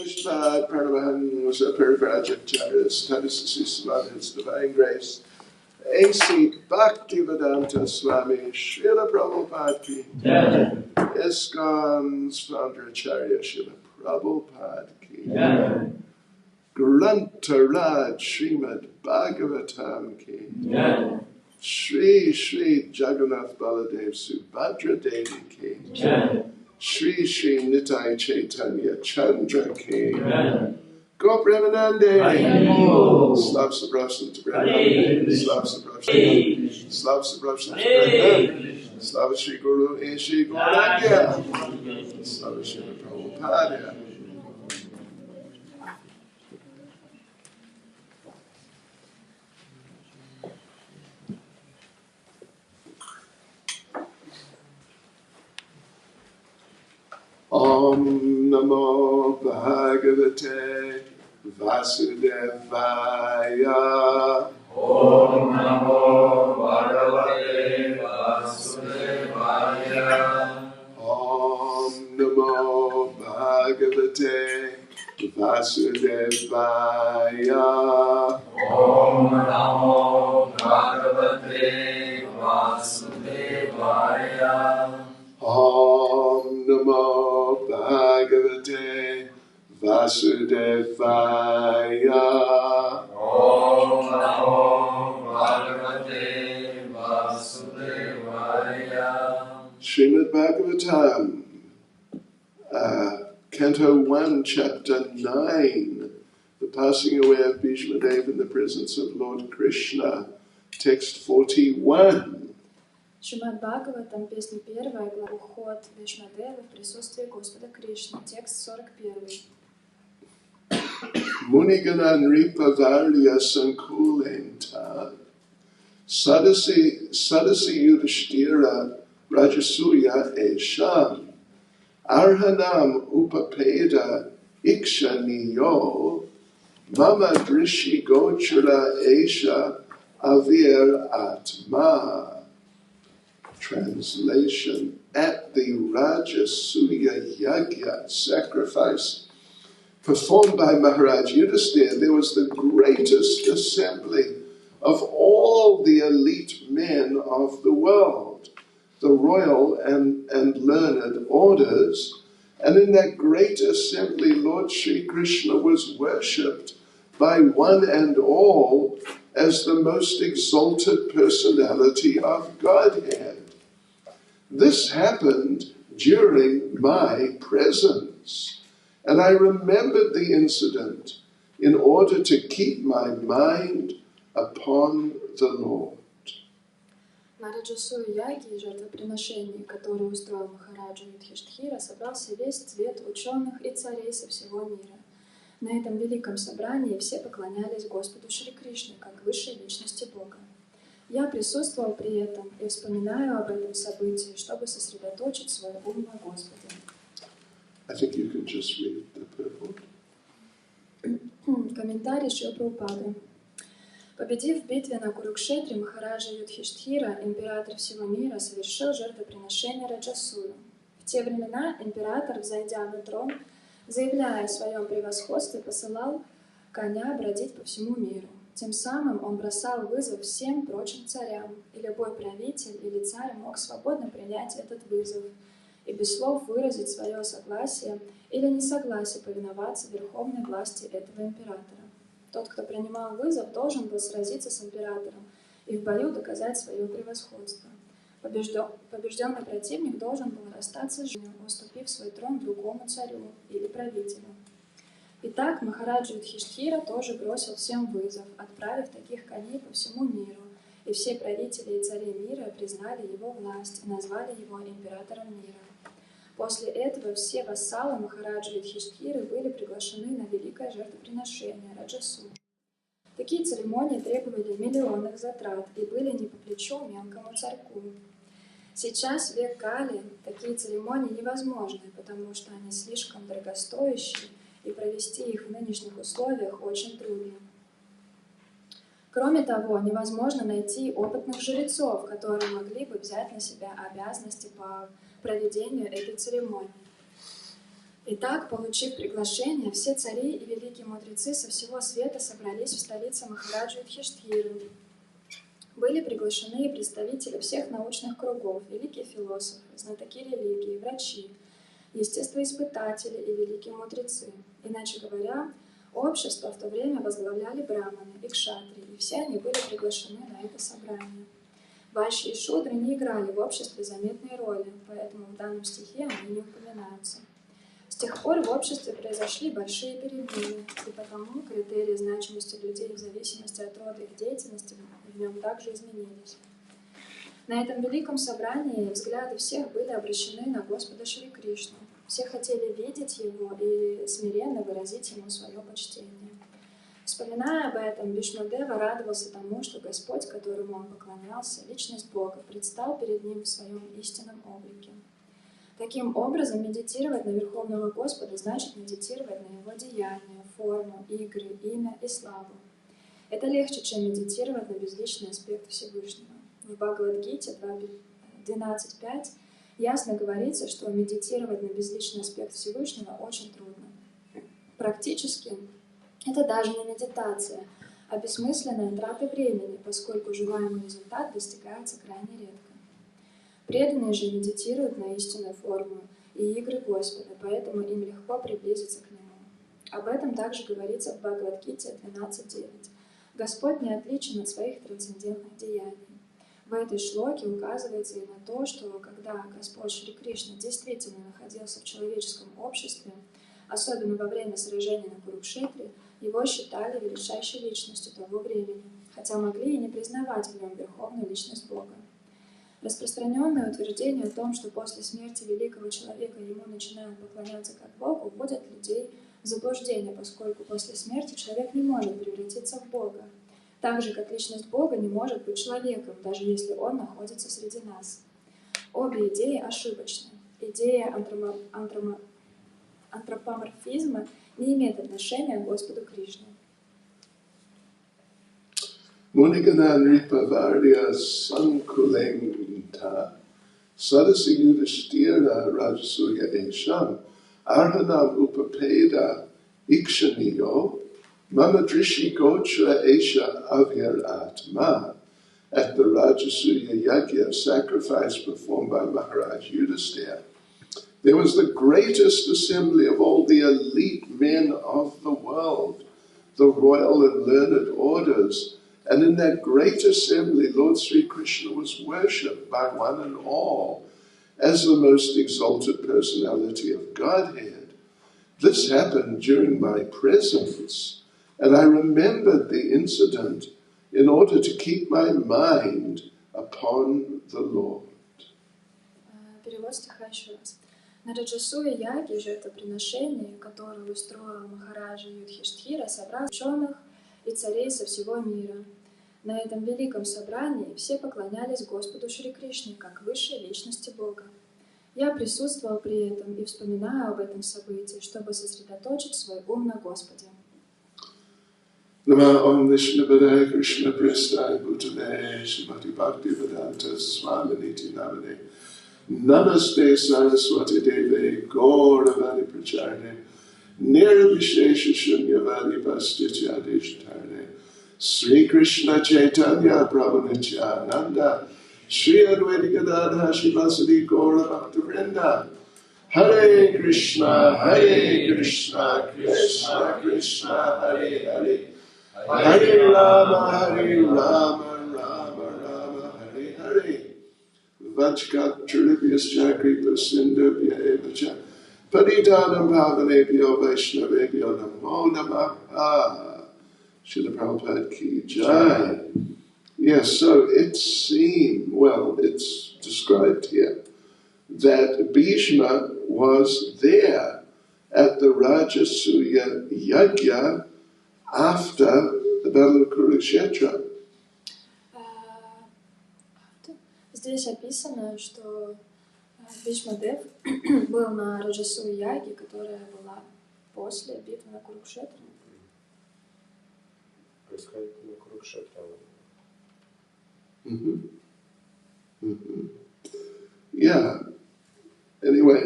Shvat Pranamahan was a Parivrajacharis, Tadasisi His Divine Grace, A.C. Bhaktivedanta Swami, Srila Prabhupada Ki, ISKCON's founder Acharya Srila Prabhupada Ki, Grantaraj Srimad Bhagavatam Ki, Shri Shri Jagannath Baladev Subhadra Devi Ki, Shri Shri Nitai Chaitanya Chandra Ki, Go Premanande, Slav Sabrapsan to Premanande, Slav Sabrapsan, Slav Sabrapsan to Premanande, Slav Shri Guru Eshi Gaurangya, Slav Shri Prabhupada. Om Namo Bhagavate Vasudevaya. Om Namo Bhagavate Vasudevaya. Om Namo Bhagavate Vasudevaya. Om Namo Bhagavate Vasudevaya. Om Namo Bhagavate Vasudevaya. Om Namo Bhagavate Vasudevaya. Srimad Bhagavatam, Canto 1, Chapter 9, the passing away of Bhishma Dev in the presence of Lord Krishna, text 41. Шримад Бхагаватам, песня 1, глава «Уход Вишмадева в присутствии Господа Кришны», текст 41. Muniganan Ripa Varya Sankulenta Sadasi Yudhishthira Rajasuya Esham Arhanam Upapeda Ikshaniyo Mama Drishi Gochara Esha Avir Atma. Translation: at the Rajasuya Yagya sacrifice performed by Maharaj Yudhisthira, there was the greatest assembly of all the elite men of the world, the royal and learned orders, and in that great assembly Lord Sri Krishna was worshipped by one and all as the most exalted personality of Godhead. This happened during my presence, and I remembered the incident in order to keep my mind upon the Lord. На Раджасую Яги и жертвоприношении, которое устроил Махараджа Юдхиштхира, собрался весь цвет ученых и царей со всего мира. На этом великом собрании все поклонялись Господу Шри Кришне, как высшей личности Бога. Я присутствовал при этом и вспоминаю об этом событии, чтобы сосредоточить свой ум на Господе. I think you can just read the purport. Комментарий Шрила Прабхупады. Победив в битве на Курукшетре, Махараджа Юдхиштхира, император всего мира, совершил жертвоприношение Раджасую. В те времена император, взойдя на трон, заявляя о своем превосходстве, посылал коня бродить по всему миру. Тем самым он бросал вызов всем прочим царям, и любой правитель или царь мог свободно принять этот вызов и без слов выразить свое согласие или несогласие повиноваться верховной власти этого императора. Тот, кто принимал вызов, должен был сразиться с императором и в бою доказать свое превосходство. Побежденный противник должен был расстаться с жизнью, уступив свой трон другому царю или правителю. Итак, Махараджа Юдхиштхира тоже бросил всем вызов, отправив таких коней по всему миру, и все правители и цари мира признали его власть и назвали его императором мира. После этого все вассалы Махараджа Юдхиштхиры были приглашены на великое жертвоприношение Раджасу. Такие церемонии требовали миллионных затрат и были не по плечу мелкому царьку. Сейчас, в век Кали, такие церемонии невозможны, потому что они слишком дорогостоящие, и провести их в нынешних условиях очень трудно. Кроме того, невозможно найти опытных жрецов, которые могли бы взять на себя обязанности по проведению этой церемонии. Итак, получив приглашение, все цари и великие мудрецы со всего света собрались в столице Махараджа Юдхиштхиры. Были приглашены и представители всех научных кругов, великие философы, знатоки религии, врачи, естествоиспытатели и великие мудрецы. Иначе говоря, общество в то время возглавляли браманы и кшатрии, и все они были приглашены на это собрание. Вайши и шудры не играли в обществе заметной роли, поэтому в данном стихе они не упоминаются. С тех пор в обществе произошли большие перемены, и потому критерии значимости людей в зависимости от рода их деятельности в нем также изменились. На этом великом собрании взгляды всех были обращены на Господа Шри Кришну. Все хотели видеть Его и смиренно выразить Ему свое почтение. Вспоминая об этом, Вишнудева радовался тому, что Господь, которому он поклонялся, личность Бога, предстал перед ним в своем истинном облике. Таким образом, медитировать на Верховного Господа значит медитировать на Его деяния, форму, игры, имя и славу. Это легче, чем медитировать на безличный аспект Всевышнего. В Бхагавад-гите 12.5 ясно говорится, что медитировать на безличный аспект Всевышнего очень трудно. Практически это даже не медитация, а бессмысленная трата времени, поскольку желаемый результат достигается крайне редко. Преданные же медитируют на истинную форму и игры Господа, поэтому им легко приблизиться к Нему. Об этом также говорится в Бхагавад-гите 12.9. Господь не отличен от своих трансцендентных деяний. В этой шлоке указывается и на то, что когда Господь Шри Кришна действительно находился в человеческом обществе, особенно во время сражения на Курукшетре, его считали величайшей личностью того времени, хотя могли и не признавать в нем верховную личность Бога. Распространенное утверждение о том, что после смерти великого человека ему начинают поклоняться как Богу, вводит людей в заблуждение, поскольку после смерти человек не может превратиться в Бога, так же, как личность Бога не может быть человеком, даже если он находится среди нас. Обе идеи ошибочны. Идея антропоморфизма не имеет отношения к Господу Кришне. Munigananripavarya sankulenta sadasi yudhishthira rajasuya esham arhanam upapeda ikshaniyo mamadrishi gotra esha avyar atma. At the Rajasuya Yajna sacrifice performed by Maharaj Yudhisthira, there was the greatest assembly of all the elite men of the world, the royal and learned orders, and in that great assembly Lord Sri Krishna was worshipped by one and all as the most exalted personality of Godhead. This happened during my presence, and I remembered the incident in order to keep my mind upon the Lord. Перевод стиха еще раз. На Раджасуя Яге, жертвоприношении, которое устроил Махараджа Юдхиштхира, собрал ученых и царей со всего мира. На этом великом собрании все поклонялись Господу Шри Кришне как высшей личности Бога. Я присутствовал при этом и вспоминаю об этом событии, чтобы сосредоточить свой ум на Господе. Nama Om Vishnupadaya Krishna Prasthaya Bhutale Srimati Bhakti Vedanta Swaminiti Namane Namaste Saraswati Deve Gauravani Pracharne Nirvishesha Shunyavadi Pastityade Shattarne Sri Krishna Chaitanya Prabhu Nityananda Sri Advaita Gadadha Shivasadi Gaura Bhaktivinoda Hare Krishna Krishna Krishna Hare Hare Hare Rama, Rama Rama, Hare Hare. Vajkat Trilivyascha Kripa Sindhubhya Evacha Paditanam Bhavanebhyo Vaishnavebhyo Namo Namaha. Srila Prabhupada Ki Jai. Yes, so it's described here that Bhishma was there at the Rajasuya Yajna after the Battle of Kurukshetra. Здесь описано, что Бхишмадев был на Раджасуя Яге, которая была после битвы на Курукшетре. Происходит на Курукшетре. Yeah. Anyway,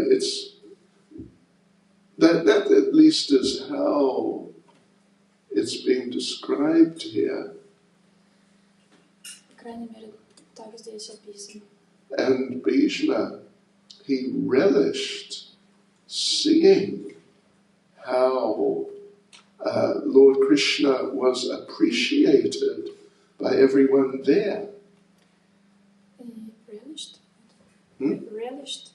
least is how it's being described here. По крайней мере, так здесь описано. And Bhishma, he relished seeing how Lord Krishna was appreciated by everyone there. И relished? Hmm? Relished?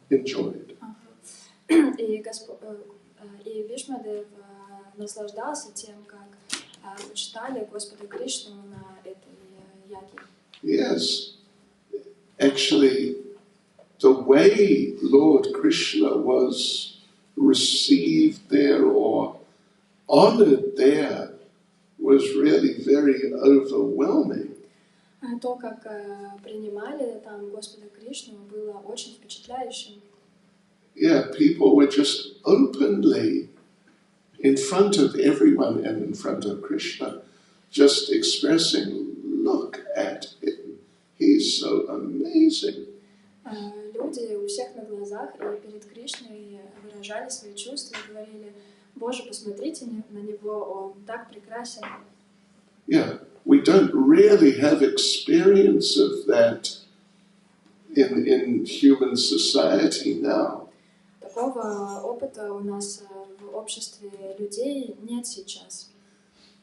Enjoyed. Ага. И Вишмадев наслаждался тем, как почитали Господа Кришну на этой яге. Yes. Actually, the way Lord Krishna was received there or honored there was really very overwhelming. То, как принимали там Господа Кришну, было очень впечатляющим. Yeah, people were just openly in front of everyone and in front of Krishna, just expressing, look at him, he's so amazing. Люди у всех на глазах и перед Кришной выражали свои чувства и говорили: Боже, посмотрите на него, он так прекрасен. Yeah, we don't really have experience of that in human society now. Такого опыта у нас в обществе людей нет сейчас.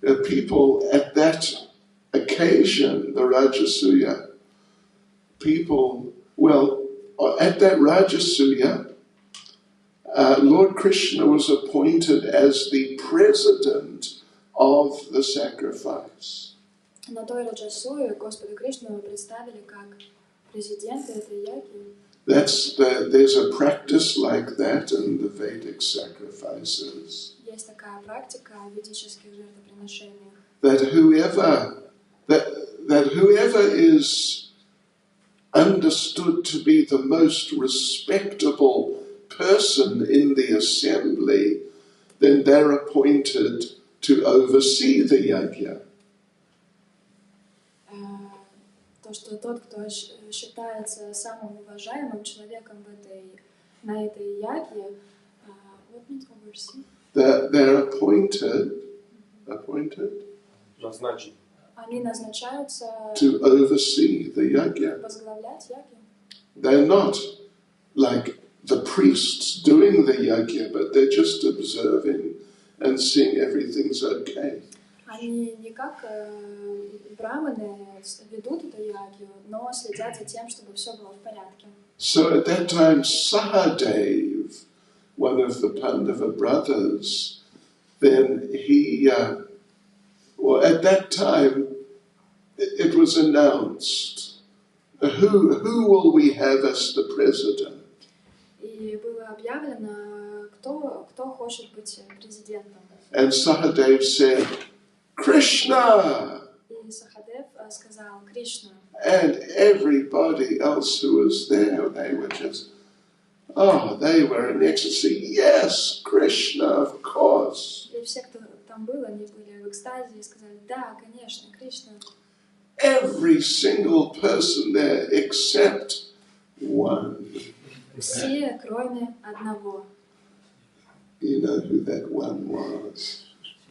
People at that occasion, the Rajasuya, at that Rajasuya, Lord Krishna was appointed as the president of the sacrifice. На той Раджасуе Господа Кришну представили как президента этой яги. There's a practice like that in the Vedic sacrifices. Есть такая практика в ведических жертвоприношениях. That whoever is understood to be the most respectable person in the assembly, then they're appointed to oversee the yajna. То, что тот, кто считается самым уважаемым человеком на этой яге, what means oversee? They're appointed. Назначен. Они назначаются to oversee the yajna. возглавлять яги. They're not like the priests doing the yajna, but they're just observing and seeing everything's okay. Они не как браманы ведут эту ягью, но следят за тем, чтобы все было в порядке. So at that time, Sahadev, one of the Pandava brothers, then at that time, it was announced, who will we have as the president? И было объявлено, кто хочет быть президентом. And Sahadev said, Krishna! И Сахадев сказал Кришна. And everybody else who was there, they were in ecstasy. Yes, Krishna, of course. И все, кто там был, они были в экстазе и сказали: да, конечно, Кришна. Every single person there except one. Все, кроме одного. You know who that one was?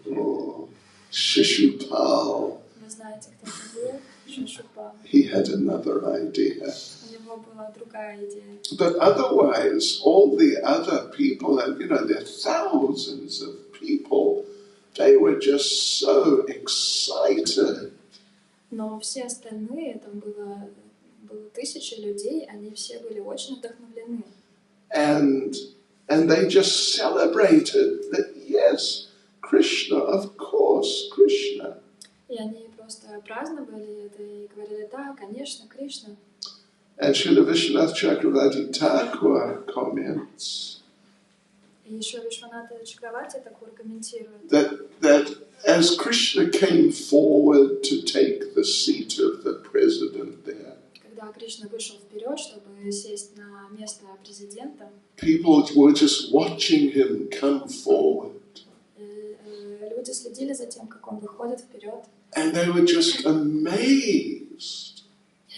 Oh, Shishupal. Вы знаете, кто это был? Шишупал. He had another idea. У него была другая идея. But otherwise, all the other people, and there are thousands of people, they were just so excited. Но все остальные, там было тысячи людей, они все были очень вдохновлены. And they just celebrated that, yes, Krishna, of course, Krishna. И они просто праздновали это и говорили: да, конечно, Кришна. And Srila Vishwanath Chakravarti Thakur comments И еще Вишваната Чакраварти Такур комментирует, that as Krishna came forward to take the seat of the president there, когда Кришна вышел вперед, чтобы сесть на место президента, people were just watching him come forward. Люди следили за тем, как он выходит вперед. And they were just amazed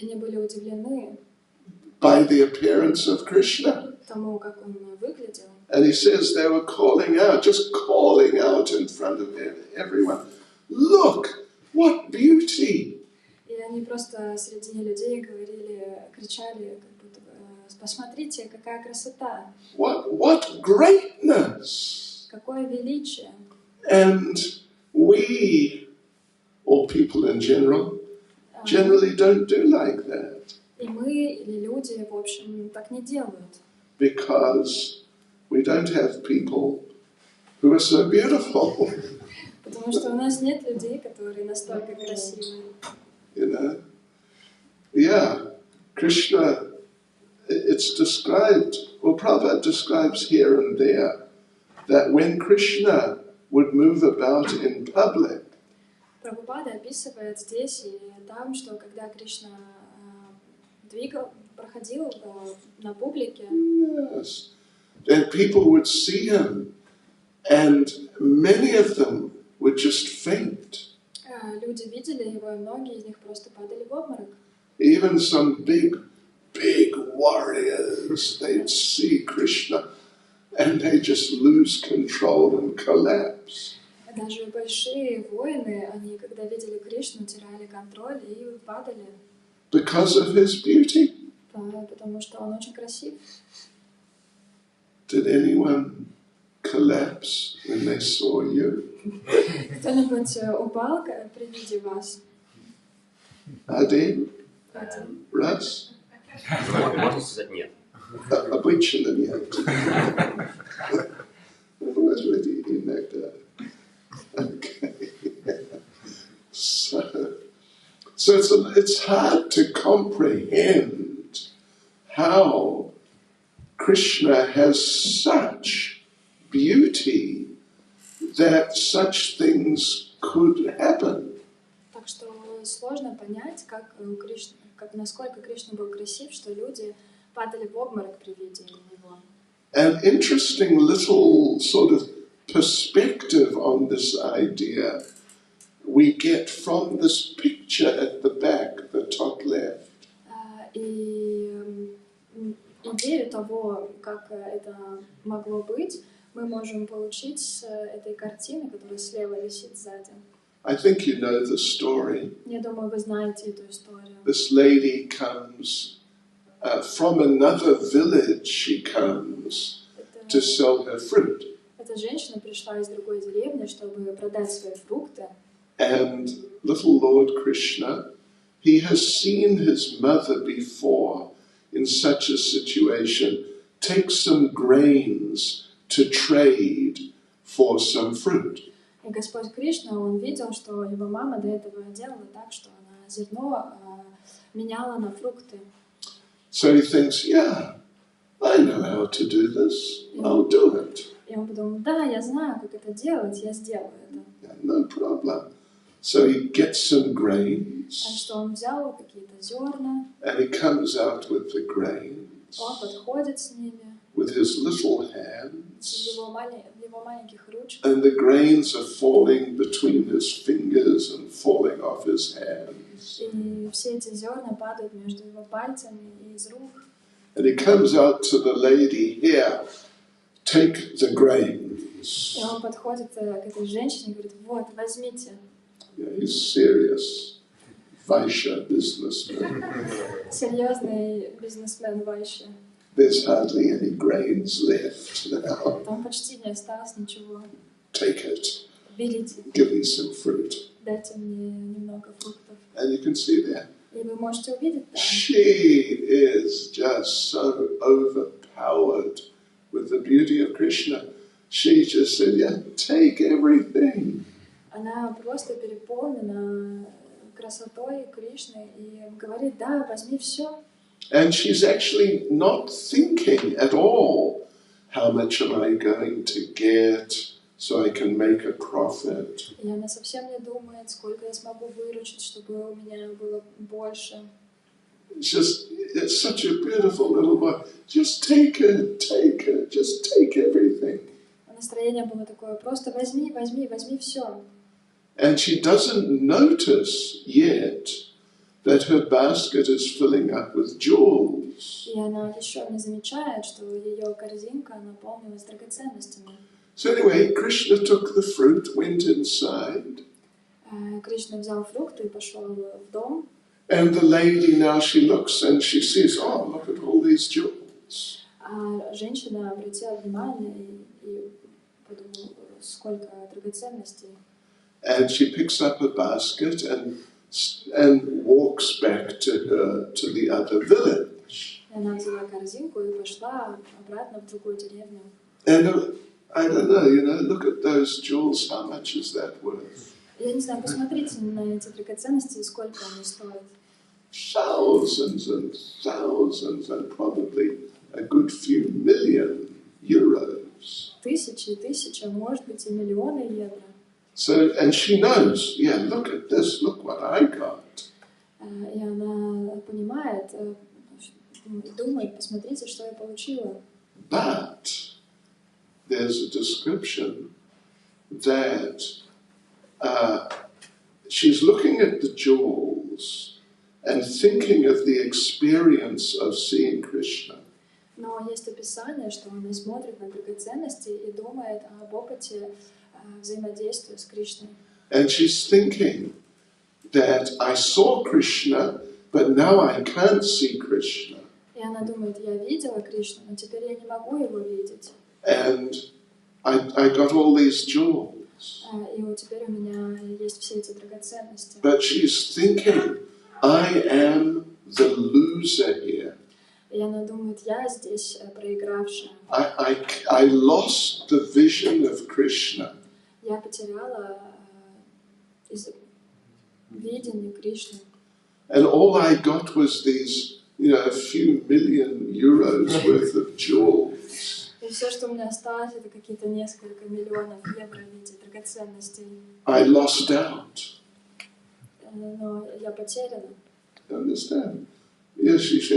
Они были удивлены by the appearance of Krishna. тому, как он выглядел. And he says they were calling out, just calling out in front of everyone, "Look, what beauty!" И они просто среди людей говорили, кричали, как будто бы, посмотрите, какая красота, What greatness! какое величие. And we, or people in general, generally don't do like that. И мы, или люди, в общем, так не делают. Because we don't have people who are so beautiful. Потому что у нас нет людей, которые настолько красивые. You know? Yeah, Krishna, it's described, or Prabhupada describes here and there, that when Krishna would move about in public, Прабхупада описывает здесь и там, что когда Кришна проходил на публике, yes, then people would see him, and many of them would just faint. люди видели его, и многие из них просто падали в обморок. Even some big warriors, they'd see Krishna, and they just lose control and collapse. Даже большие воины, они, когда видели Кришну, теряли контроль и падали. Because of his beauty. Потому что он очень красив. Did anyone collapse when they saw you? Кто-нибудь упал при виде вас? Один? Раз? Можно сказать нет. Обычно нет. Возьмите иногда. Okay. So it's hard to comprehend how Krishna has such beauty that such things could happen. Так что сложно понять, насколько Кришна был красив, что люди падали в обморок при виде него. An interesting little sort of perspective on this idea we get from this picture at the back, the top left. И идею того, как это могло быть, мы можем получить с этой картины, которая слева висит сзади. I think you know the story. Я думаю, вы знаете эту историю. This lady comes from another village. She comes to sell her fruit. Эта женщина пришла из другой деревни, чтобы продать свои фрукты. And little Lord Krishna, he has seen his mother before in such a situation take some grains to trade for some fruit. И Господь Кришна, он видел, что его мама до этого делала так, что она зерно меняла на фрукты. So he thinks, yeah, I know how to do this. I'll do it. И он подумал, да, я знаю, как это делать, я сделаю это. Yeah, no problem. So he gets some Так grains, что он взял какие-то зерна, and he comes out with the grains, он подходит с ними, with his little в hands, его маленьких ручках, and the grains are falling between his fingers and falling off his hands. и все эти зерна падают между его пальцами и из рук. And he comes out to the lady, here, take the grains. И он подходит к этой женщине и говорит, вот, возьмите. Yeah, he's serious. Vaishya businessman. Серьезный бизнесмен Вайши. There's hardly any grains left now. Там почти не осталось ничего. Take it. Берите, Give me some fruit. дайте мне немного фруктов. And you can see there. И вы можете увидеть там. She is just so overpowered with the beauty of Krishna. She just said, yeah, take everything. Она просто переполнена красотой Кришны и говорит, да, возьми все. And she's actually not thinking at all, how much am I going to get so I can make a profit? И она совсем не думает, сколько я смогу выручить, чтобы у меня было больше. It's such a beautiful little boy. Just take it, just take everything. Настроение было такое, просто возьми, возьми, возьми все. And she doesn't notice yet that her basket is filling up with jewels. И она еще не замечает, что ее корзинка наполнилась драгоценностями. So anyway, Krishna took the fruit, went inside, Кришна взял фрукты и пошел в дом. and the lady now she looks and she sees, oh, look at all these jewels. А женщина обратила внимание и подумала, сколько драгоценностей. And she picks up a basket and walks back to the other village. И она взяла корзинку и пошла обратно в другую деревню. And I don't know, look at those jewels, how much is that worth? Я не знаю, посмотрите на эти драгоценности, сколько они стоят. Thousands and thousands and probably a good few million euros. Тысячи и тысячи, а может быть и миллионы евро. So, and she knows, yeah, look at this, look what I got. И она понимает, думает, посмотрите, что я получила. But there's a description that she's looking at the jewels and thinking of the experience of seeing Krishna. Но есть описание, что она смотрит на драгоценности и думает об опыте взаимодействия с Кришной. And she's thinking that I saw Krishna, but now I can't see Krishna. И она думает, я видела Кришну, но теперь я не могу его видеть. And I got all these jewels. И вот теперь у меня есть все эти драгоценности. But she's thinking, I am the loser here. И она думает, я здесь проигравшая. I lost the vision of Krishna. Я потеряла видение Кришны. And all I got was these, a few million euros worth of jewels. И все, что у меня осталось, это какие-то несколько миллионов евро в виде драгоценностей. I lost out. Но я потеряна. Understand? Yes, she's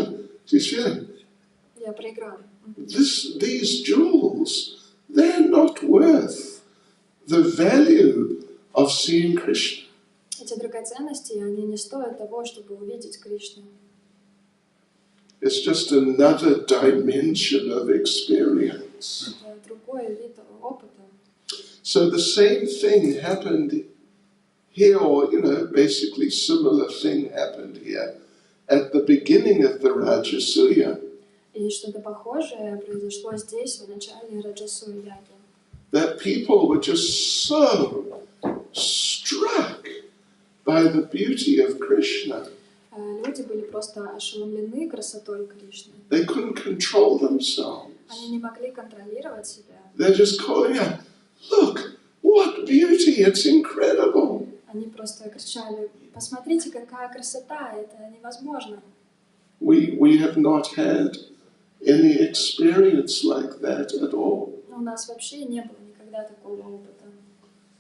feeling. Я проиграла. These jewels, they're not worth the value of seeing Krishna. Эти драгоценности, они не стоят того, чтобы увидеть Кришну. It's just another dimension of experience. Это другой вид опыта. So the same thing happened here, or, basically similar thing happened here at the beginning of the Rajasuya. И что-то похожее произошло здесь, в начале Раджасуя-яги. That people were just so struck by the beauty of Krishna. Люди были просто ошеломлены красотой Кришны. They couldn't control themselves. Они не могли контролировать себя. They're just calling out, look, what beauty, it's incredible. Они просто кричали, посмотрите, какая красота, это невозможно. We have not had any experience like that at all. Но у нас вообще не было никогда такого опыта.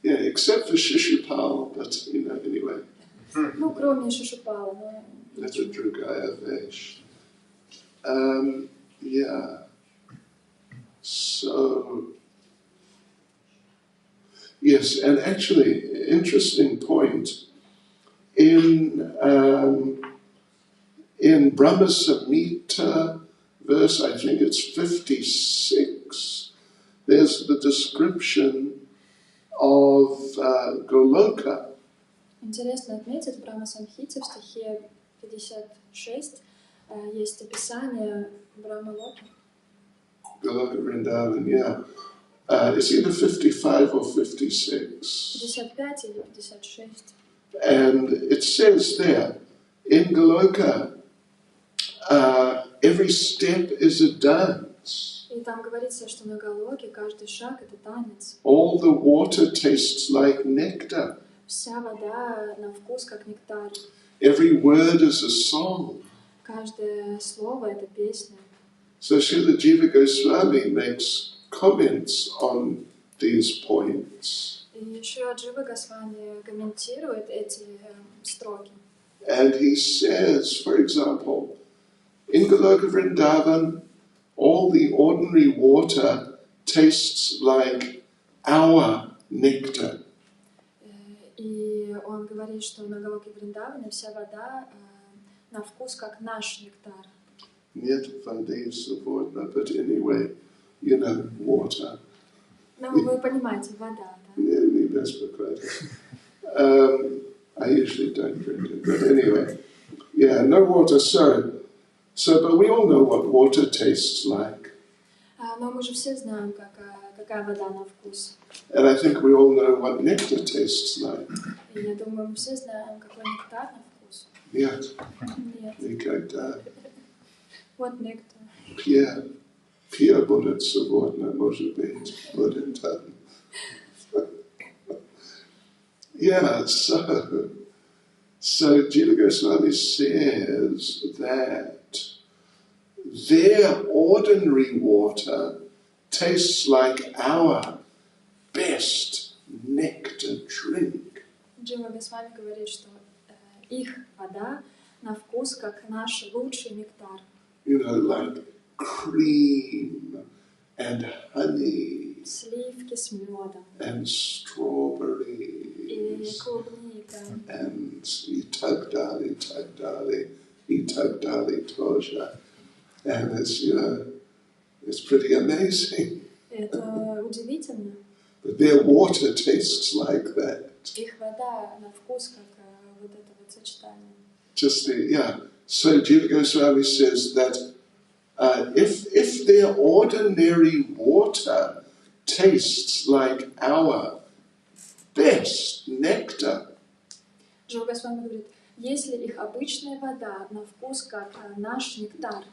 Yeah, except for Shishupal, but, anyway. Ну, кроме Шишупала, но... Это другая вещь. Yeah. So, yes, and actually, interesting point. In Brahma Samhita, verse, I think it's 56, there's the description of Goloka. Интересно отметить, в Брахма Самхите в стихе 56 есть описание Брахма-локи. Goloka Vrindavan, yeah. It's either 55 or 56. 55 или 56. And it says there, in Goloka, every step is a dance. И там говорится, что на Галоке каждый шаг — это танец. All the water tastes like nectar. Вся вода на вкус как нектар. Every word is a song. Каждое слово — это песня. So Srila Jiva Goswami makes comments on these points. И еще Джива Госвами комментирует эти строки. And he says, for example, in Goloka Vrindavan, all the ordinary water tastes like our nectar. И он говорит, что на Галоке Вриндаване вся вода на вкус как наш нектар. Нет воды свободно, but anyway, you know, water. Ну, вы понимаете, вода, да? Не беспокойтесь. I usually don't drink it, but anyway. Yeah, no water, but we all know what water tastes like. Но мы же все знаем, какая вода на вкус. And I think we all know what nectar tastes like. И я думаю, мы все знаем, какой нектар на вкус. Нет. Нет. Никогда. Вот нектар. Пья будет свободно, может быть, будет там. Yeah, so Jila Goswami says that their ordinary water tastes like our best nectar drink. Джила Госвами говорит, что их вода на вкус как наш лучший нектар. You know, like cream and honey. Сливки с медом. And strawberries. И клубника. And и так далее тоже. And it's, you know, it's pretty amazing. Это удивительно. But their water tastes like that. Их вода на вкус как вот это вот сочетание. So Jiva Goswami says that if their ordinary water tastes like our best nectar, Джила Госвами говорит, если их обычная вода на вкус как наш нектар,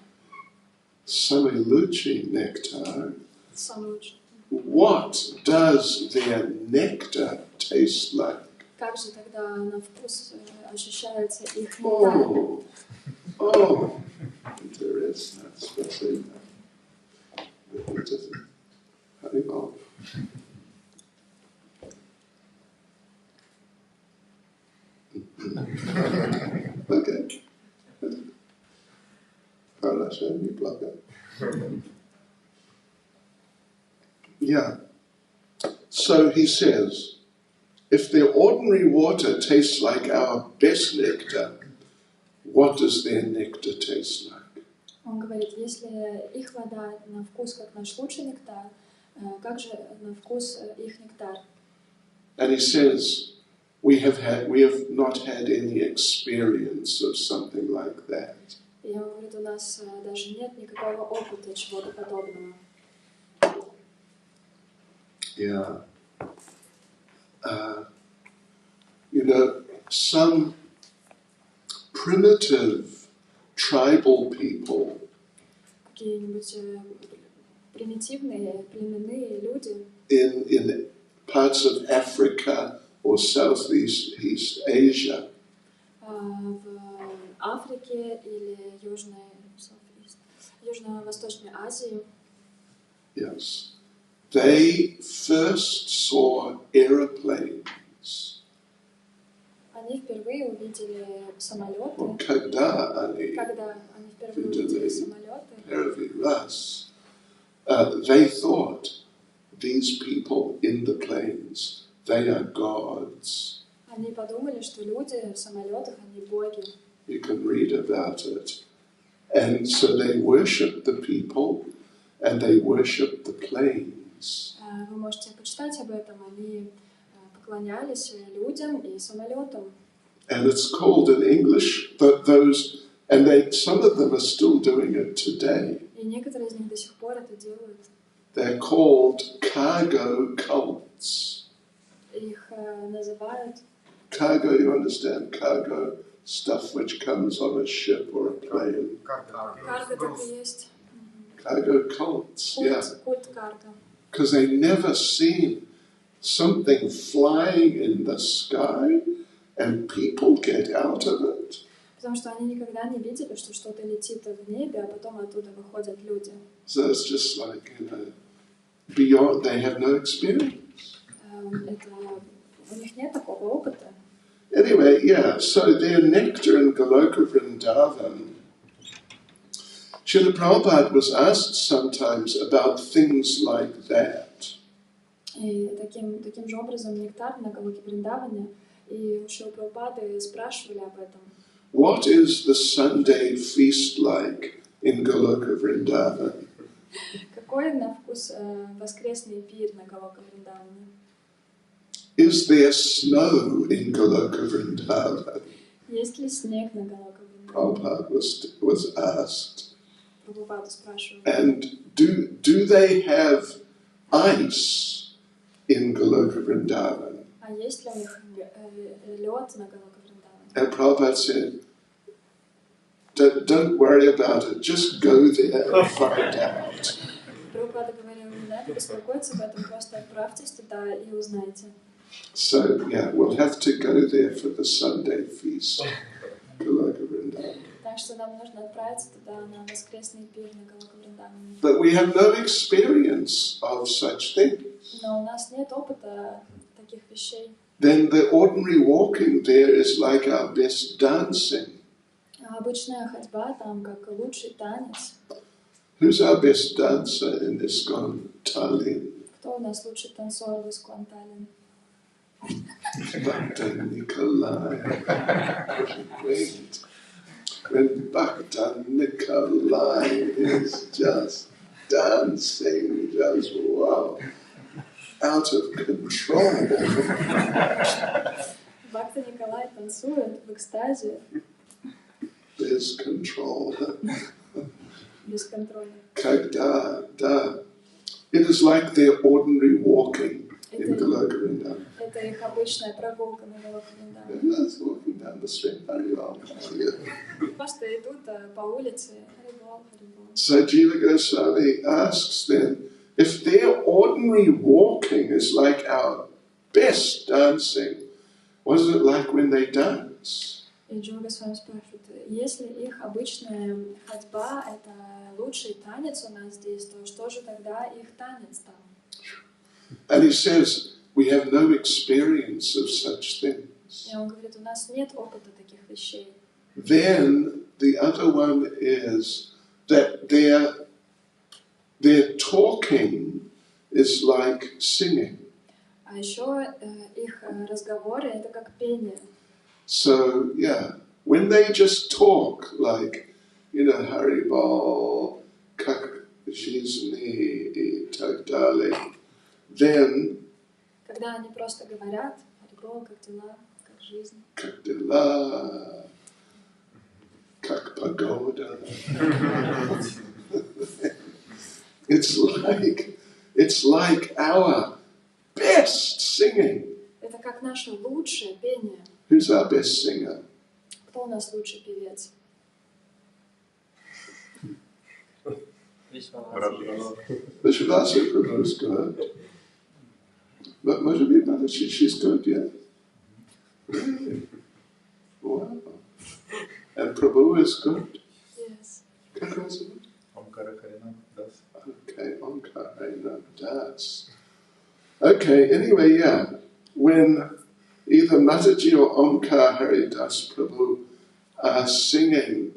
самый лучший нектар, самый лучший. What does their nectar taste like? Как же тогда на вкус ощущается их нектар? Интересно, спасибо. Харибол. Окей. Хорошо, неплохо. Yeah. So he says, if their ordinary water tastes like our best nectar, what does their nectar taste like? Он говорит, если их вода на вкус как наш лучший нектар, как же на вкус их нектар? And he says, we have not had any experience of something like that. И он говорит, у нас даже нет никакого опыта чего-то подобного. Yeah. You know, some primitive tribal people Какие-нибудь примитивные племенные люди in parts of Africa or Southeast Asia в Африке или Южно-Восточной Азии, yes, they first saw airplanes. они впервые увидели самолеты. Когда они впервые увидели самолеты, первый раз, they thought these people in the planes, they are gods. они подумали, что люди в самолетах, они боги. You can read about it. And so they worship the people and they worship the planes. Вы можете почитать об этом. Они поклонялись людям и самолетам. And it's called in English, some of them are still doing it today. И некоторые из них до сих пор это делают. They're called cargo cults. Их называют... Cargo, you understand? Cargo, stuff which comes on a ship or a plane. Карго так и есть. Cargo cults, yeah. Культ карго. Because they never seen something flying in the sky and people get out of it. Потому что они никогда не видели, что что-то летит в небе, а потом оттуда выходят люди. So it's just like, you know, beyond, they have no experience. У них нет такого опыта. Anyway, yeah, so their nectar in Goloka Vrindavan, Srila Prabhupada was asked sometimes about things like that. И таким же образом нектар на Галоке Вриндаване, и у Шрилы Прабхупады спрашивали об этом. what is the Sunday feast like in Goloka Vrindavan? Какой на вкус воскресный пир на Галока Вриндаване? Is there snow in Goloka Vrindavan? Есть ли снег на Галока Вриндаване? Prabhupada was asked. Прабхупаду спрашивают. And do they have ice in Goloka Vrindavan? А есть ли у них лед на Галока Вриндаване? And Prabhupada said, don't worry about it, just go there and find out. Прабхупада говорил, не надо беспокоиться об этом, просто отправьтесь туда и узнайте. So, yeah, we'll have to go there for the Sunday feast, Goloka Vrindavan. Так что нам нужно отправиться туда на воскресный пир на Галока Вриндаване. But we have no experience of such things. Но у нас нет опыта таких вещей. Then the ordinary walking there is like our best dancing. А обычная ходьба там как лучший танец. Who's our best dancer in ISKCON Tallinn? Кто у нас лучший танцор в ISKCON Tallinn? Bhakta Nikolai. Great. When Bhakta Nikolai is just dancing, just wow, out of control. Бхакта Николай танцует в экстазе. There's control. Без контроля. Kagda. It is like their ordinary walking in Goloka Vrindavan. Это их обычная прогулка на Галока Вриндаване. Everyone's walking down the street, very well. Просто идут по улице, харибол, харибол. So Jiva Goswami asks then, if their ordinary walking is like our best dancing, what is it like when they dance? И Джога с вами спрашивает, если их обычная ходьба – это лучший танец у нас здесь, то что же тогда их танец там? And he says, we have no experience of such things. И он говорит, у нас нет опыта таких вещей. Then the other one is that their talking is like singing. А еще их разговоры – это как пение. So, yeah, when they just talk like, Haribol, Kak Jizni, и так далее, then, Когда они просто говорят, харибол, как дела, как жизнь. как дела, как погода. It's like our best singing. Это как наше лучшее пение. Who's our best singer? Кто у нас лучший певец? Vishwanath Prabhu is good. But Majabhi she's good, yeah? Really? Wow. And Prabhu is good? Yes. Congratulations. Okay, Omkar Harinam Das. Okay, anyway, yeah. When either Mataji or Omkar Haridas Prabhu are singing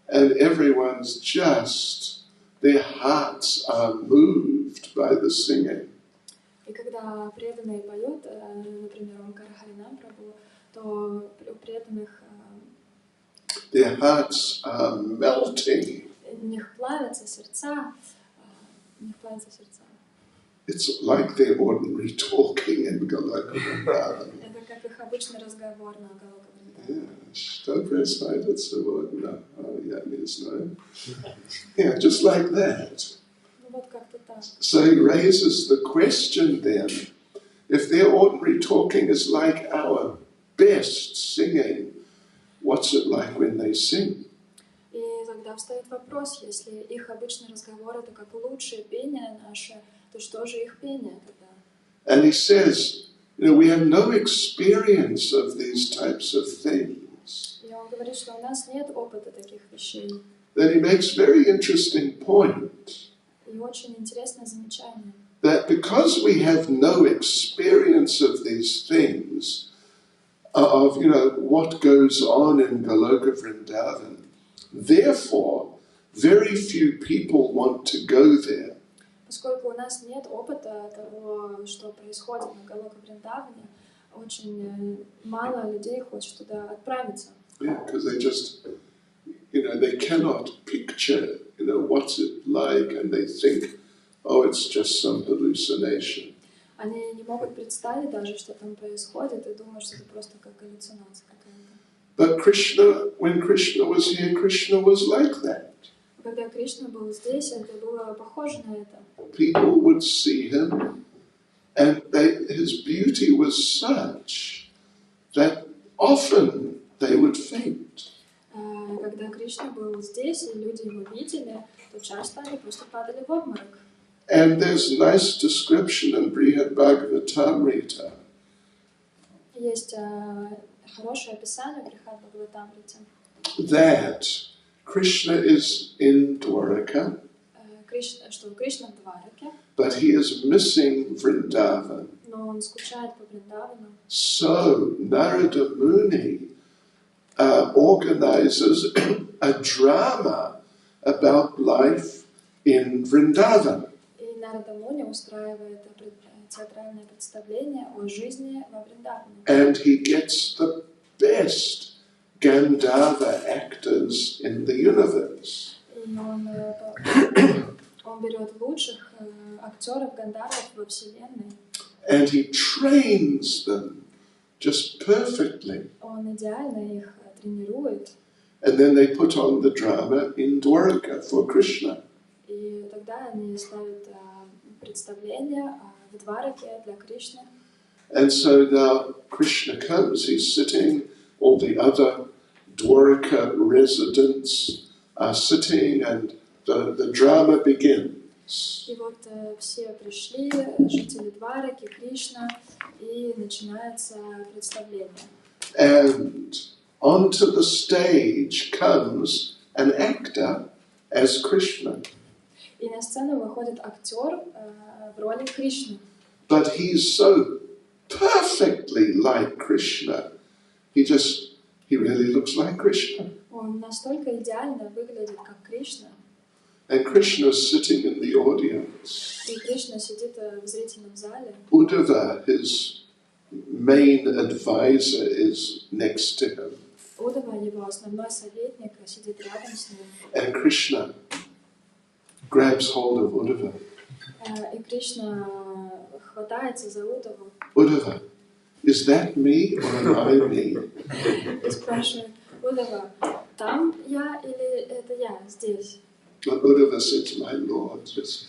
and everyone's just, their hearts are moved by the singing. И когда преданные поют, например, Омкара Харинам Прабху, то у преданных Their hearts are melting. у них плавятся сердца, It's like their ordinary talking in Goloka Vrindavan. Это как их обычный разговор на Галока Вриндаване. Yeah, что происходит сегодня? Oh, yeah, no. Yeah, just like that. Ну вот как-то так. So he raises the question then, if their ordinary talking is like our best singing, what's it like when they sing? И тогда встает вопрос, если их обычный разговор это как лучшее пение наше, то что же их пение тогда? And he says, we have no experience of these types of things. И он говорит, что у нас нет опыта таких вещей. Then he makes very interesting point. И очень интересное замечание. That because we have no experience of these things, of what goes on in Goloka Vrindavan, therefore, very few people want to go there. Поскольку у нас нет опыта того, что происходит на Галока Вриндаване, очень мало людей хочет туда отправиться. Yeah, because they just, they cannot picture, what's it like, and they think, oh, it's just some hallucination. Они не могут представить даже, что там происходит, и думают, что это просто как галлюцинация какая-то. But Krishna, when Krishna was here, Krishna was like that. Когда Кришна был здесь, это было похоже на это. People would see him, and his beauty was such that often they would faint. Когда Кришна был здесь, и люди его видели, то часто они просто падали в обморок. And there's nice description in Brihad Bhagavatamrita. Есть хорошее описание в Брихад Бхагаватамрите. That Krishna is in Dwaraka, что Кришна в Двараке, but he is missing Vrindavan. но он скучает по Вриндавану. So Narada Muni organizes a drama about life in Vrindavan. И Нарада Муни устраивает театральное представление о жизни во Вриндаване. And he gets the best Gandharva actors in the universe. И он берет лучших актеров Гандharвов во Вселенной. And he trains them just perfectly. Он идеально их тренирует. And then they put on the drama in Dwaraka for Krishna. И тогда они ставят представление в Двараке для Кришны. And so now Krishna comes, he's sitting, all the other Dwaraka residents are sitting, and the drama begins. И вот все пришли, жители Двараки, Кришна, и начинается представление. And onto the stage comes an actor as Krishna. И на сцену выходит актер в роли Кришны. But he's so perfectly like Krishna. He really looks like Krishna. Он настолько идеально выглядит как Кришна. And Krishna is sitting in the audience. И Кришна сидит в зрительном зале. Uddhava, his main advisor, is next to him. Удава, его основной советник, сидит рядом с ним. And Krishna grabs hold of Uddhava. И Кришна хватается за Удаву. Uddhava, is that me or am I me? И спрашивает: Удава, там я или это я здесь? But Uddhava says, my Lord, just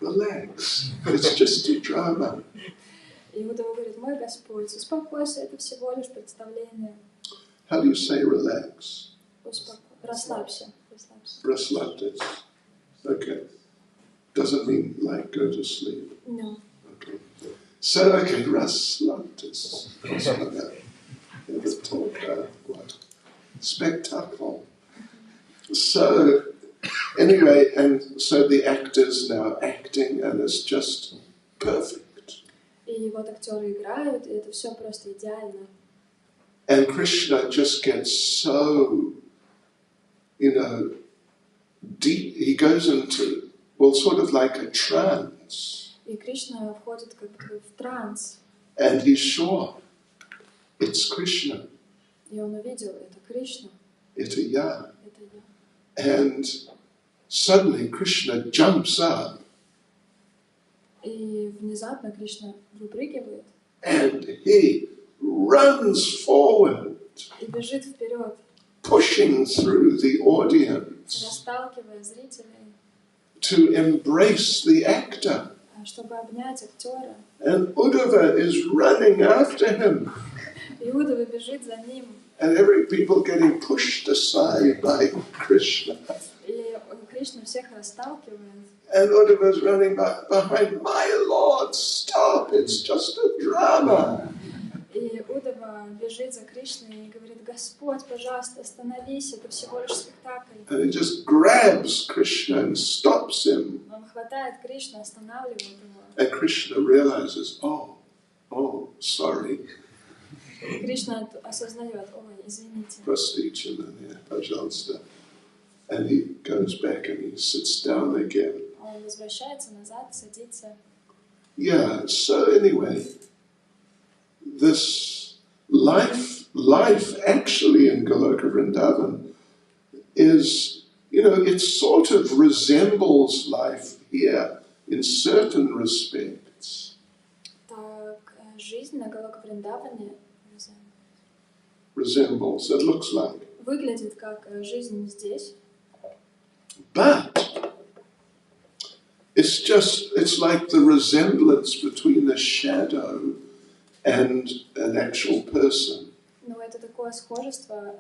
relax. It's just a drama. И Удава говорит: мой Господь, успокойся, это всего лишь представление. How do you say relax? Расслабься. Raslavtis. Okay. Doesn't mean like go to sleep. No. Okay. So, okay, Raslavtis. What? Spectacle. So, anyway, and so the actor's now acting, and it's just perfect. И вот актеры играют, и это все просто идеально. And Krishna just gets so, deep. He goes into, sort of like a trance. И Кришна входит как в транс. And he's sure it's Krishna. И он увидел: это Кришна. Это я. Это я. And suddenly Krishna jumps up. И внезапно Кришна выпрыгивает. And he runs forward, И бежит вперед, pushing through the audience расталкивая зрителей, to embrace the actor. чтобы обнять актера. And Uddhava is running after him. И Удава бежит за ним. And people getting pushed aside by Krishna. И Кришна всех расталкивает. And Uddhava is running behind. My Lord, stop! It's just a drama. И Удава бежит за Кришной и говорит: Господь, пожалуйста, остановись, это всего лишь спектакль. And he just grabs Krishna and stops him. Он хватает Кришну, останавливает его. And Krishna realizes, oh, sorry. И Кришна осознает: ой, извините. Простите, пожалуйста. And he goes back and he sits down again. Он возвращается назад, садится. Yeah, so anyway, this life life actually in Goloka Vrindavan is, it sort of resembles life here in certain respects. Так, жизнь на Галока Вриндаване Resembles, it looks like. выглядит как жизнь здесь. But it's like the resemblance between a shadow and an actual person. Но это такое схожество,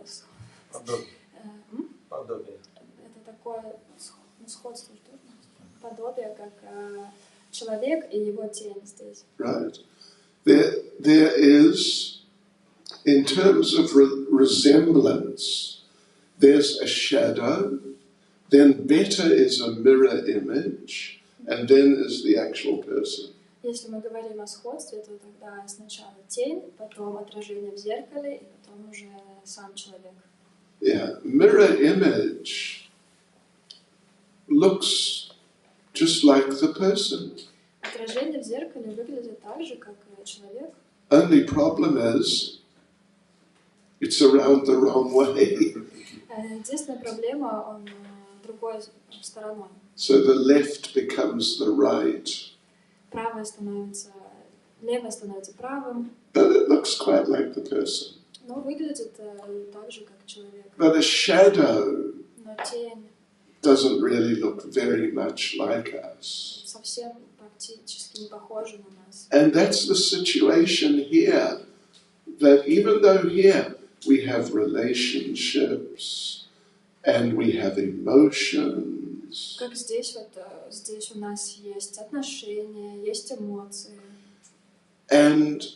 Подобие. это такое сходство, что подобие, как человек и его тень здесь. Right. There is, in terms of resemblance, there's a shadow, then better is a mirror image, and then is the actual person. Если мы говорим о сходстве, то тогда сначала тень, потом отражение в зеркале, и потом уже сам человек. Yeah, mirror image looks just like the person. Отражение в зеркале выглядит так же, как человек. Only problem is, it's around the wrong way. Единственная проблема, он другой стороной. So the left becomes the right. Левое становится правым, But it looks quite like the person. но выглядит так же, как человек. But a shadow Но тень doesn't really look very much like us. совсем практически не похожа на нас. And that's the situation here. That even though here we have relationships and we have emotions, Как здесь у нас есть отношения, есть эмоции. and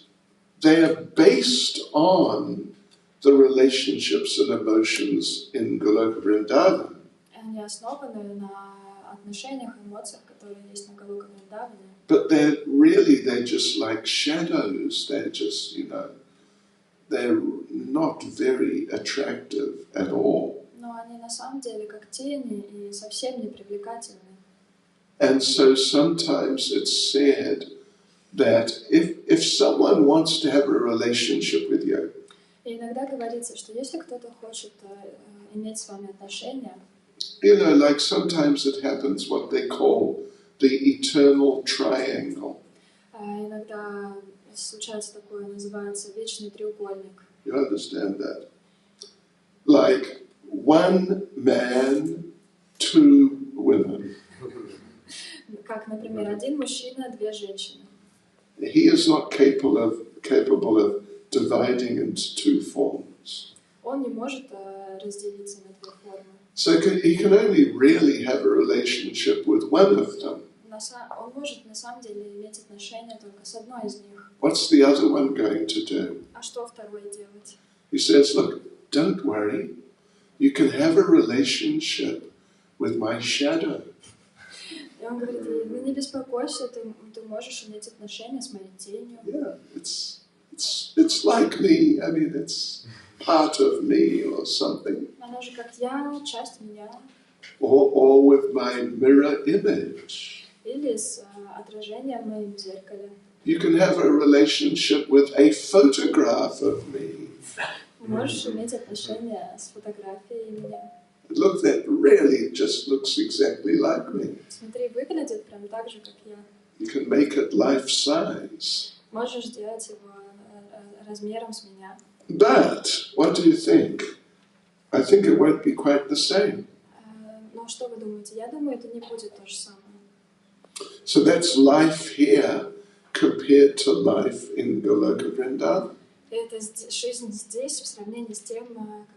they are based on the relationships and emotions in Goloka Vrindavan. Они основаны на отношениях и эмоциях, которые есть на Галока Вриндаване. But they're just like shadows. They're just, they're not very attractive at all. Но они на самом деле как тени и совсем не привлекательны. And so sometimes it's said that if someone wants to have a relationship with you, И иногда говорится, что если кто-то хочет иметь с вами отношения, like sometimes it happens what they call the eternal triangle. иногда случается такое, называется вечный треугольник. You understand that? Like one man, two women. Как, например, один мужчина, две женщины. He is not capable of dividing into two forms. Он не может разделиться на две формы. So he can only really have a relationship with one of them. Он может на самом деле иметь отношения только с одной из них. What's the other one going to do? А что второй делать? He says, look, don't worry. You can have a relationship with my shadow. И он говорит, не беспокойся, ты можешь иметь отношения с моей тенью. Yeah, it's like me. I mean, it's part of me or something. Она же как я, часть меня. Or with my mirror image. Или с отражением в моем зеркале. You can have a relationship with a photograph of me. Можешь иметь отношения с фотографией меня. Look, that really just looks exactly like me. Смотри, выглядит прям так же, как я. You can make it life size. Можешь сделать его размером с меня. But, what do you think? I think it won't be quite the same. Но что вы думаете? Я думаю, это не будет то же самое. So that's life here compared to life in Goloka Vrindavan. Это жизнь здесь в сравнении с тем,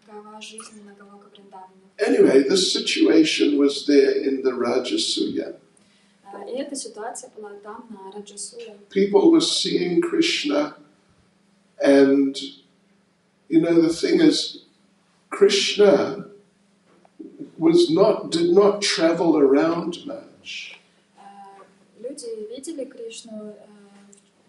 какова жизнь на Галока Вриндаване. Anyway, this situation was there in the Rajasuya. И эта ситуация была там, на Раджасуе. People were seeing Krishna, and, the thing is, Krishna did not travel around much. Люди видели Кришну.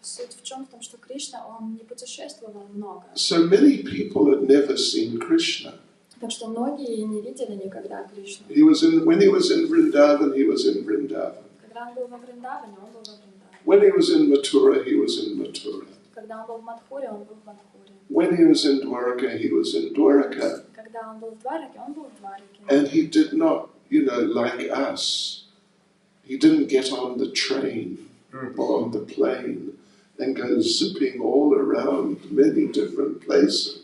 Суть в чем? В том, что Кришна, он не путешествовал много. So many people had never seen Krishna. Так что многие не видели никогда Кришну. When he was in Vrindavan, he was in Vrindavan. Когда он был во Вриндаване, он был во Вриндаване. When he was in Mathura, he was in Mathura. Когда он был в Мадхуре, он был в Мадхуре. When he was in Dwarka, he was in Dwarka. Когда он был в Двараке, он был в Двараке. And he did not, like us, he didn't get on the train or on the plane and go zipping all around many different places.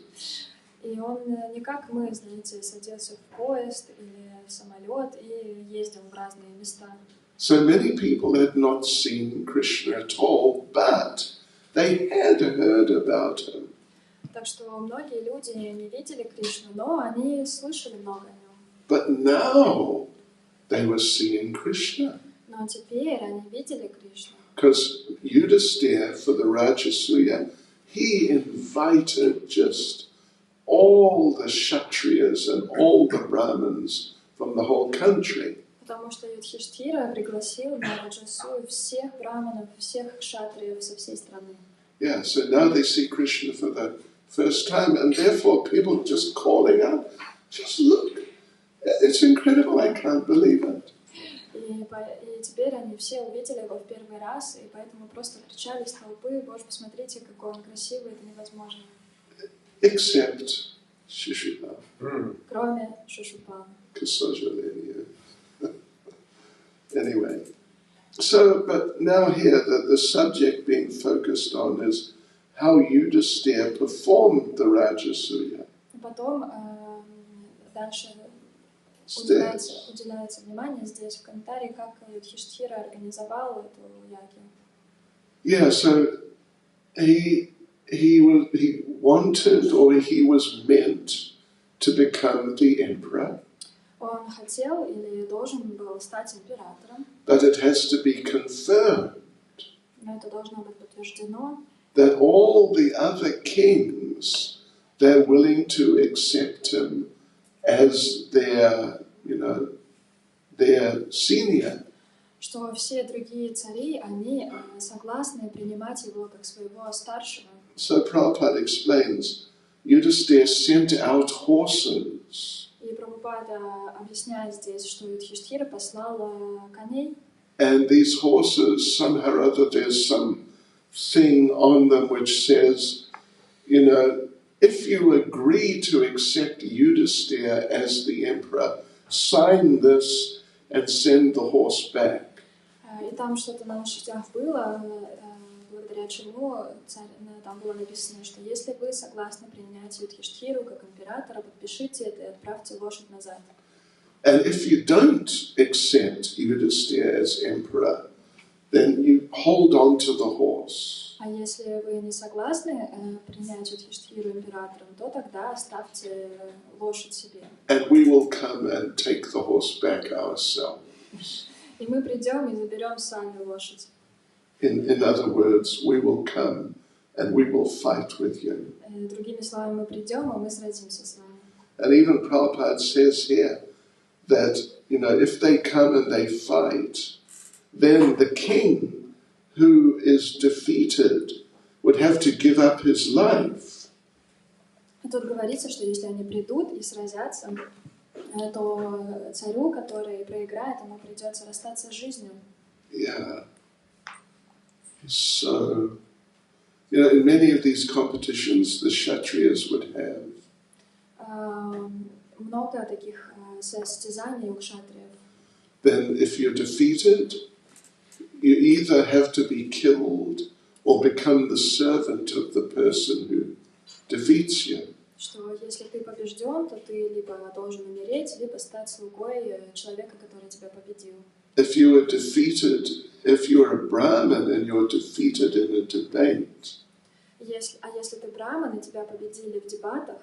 И он не как мы, знаете, садился в поезд или в самолет и ездил в разные места. So many people had not seen Krishna at all, but they had heard about him. Так что многие люди не видели Кришну, но они слышали много о нем. But now they were seeing Krishna. Но теперь они видели Кришну. Because Yudhisthira, for the Rajasuya, he invited just all the Kshatriyas and all the Brahmins from the whole country. Потому что Юдхиштхира пригласил на Раджасую всех браманов, всех кшатриев со всей страны. Yeah, so now they see Krishna for the first time, and therefore people just calling out, just look, it's incredible, I can't believe it. И теперь они все увидели его в первый раз, и поэтому просто кричали с толпы: «Боже, посмотрите, какой он красивый, это невозможно». Except Shishupal. Кроме Шишупала. Anyway, so, but now here the subject being focused on is how Yudhisthira performed the Rajasuya. Потом дальше уделяется внимание здесь в комментарии, как Юдхиштхира организовал эту ягью. Yeah, so he wanted, or he was meant to become the emperor. Он хотел или должен был стать императором. But it has to be confirmed. Но это должно быть подтверждено. That all the other kings, they're willing to accept him as their, their senior. Что все другие цари, они согласны принимать его как своего старшего. So Prabhupada explains, Yudhisthira sent out horses. И Прабхупада объясняет здесь, что Юдхиштхира послал коней. And these horses, somehow or other, there's some thing on them which says, if you agree to accept Yudhisthira as the emperor, sign this and send the horse back. И там что-то на лошадях было, благодаря чему там было написано, что если вы согласны принять Юдхиштхиру как императора, подпишите это и отправьте лошадь назад. And if you don't accept Yudhisthira as emperor, then you hold on to the horse. А если вы не согласны принять Юдхиштхиру императором, то тогда оставьте лошадь себе. And we will come and take the horse back ourselves. И мы придем и заберем сами лошадь. In other words, we will come and we will fight with you. Другими словами, мы придем, и мы сразимся с вами. And even Prabhupada says here that, if they come and they fight, then the king who is defeated would have to give up his life. И тут говорится, что если они придут и сразятся, то царю, который проиграет, ему придется расстаться с жизнью. Yeah. So, in many of these competitions, the Kshatriyas would have. Много таких состязаний у кшатриев. Then, if you're defeated, you either have to be killed or become the servant of the person who defeats you. Что если ты побежден, то ты либо должен умереть, либо стать слугой человека, который тебя победил. If you are defeated, if you're a Brahmin and you're defeated in a debate, если ты браман и тебя победили в дебатах,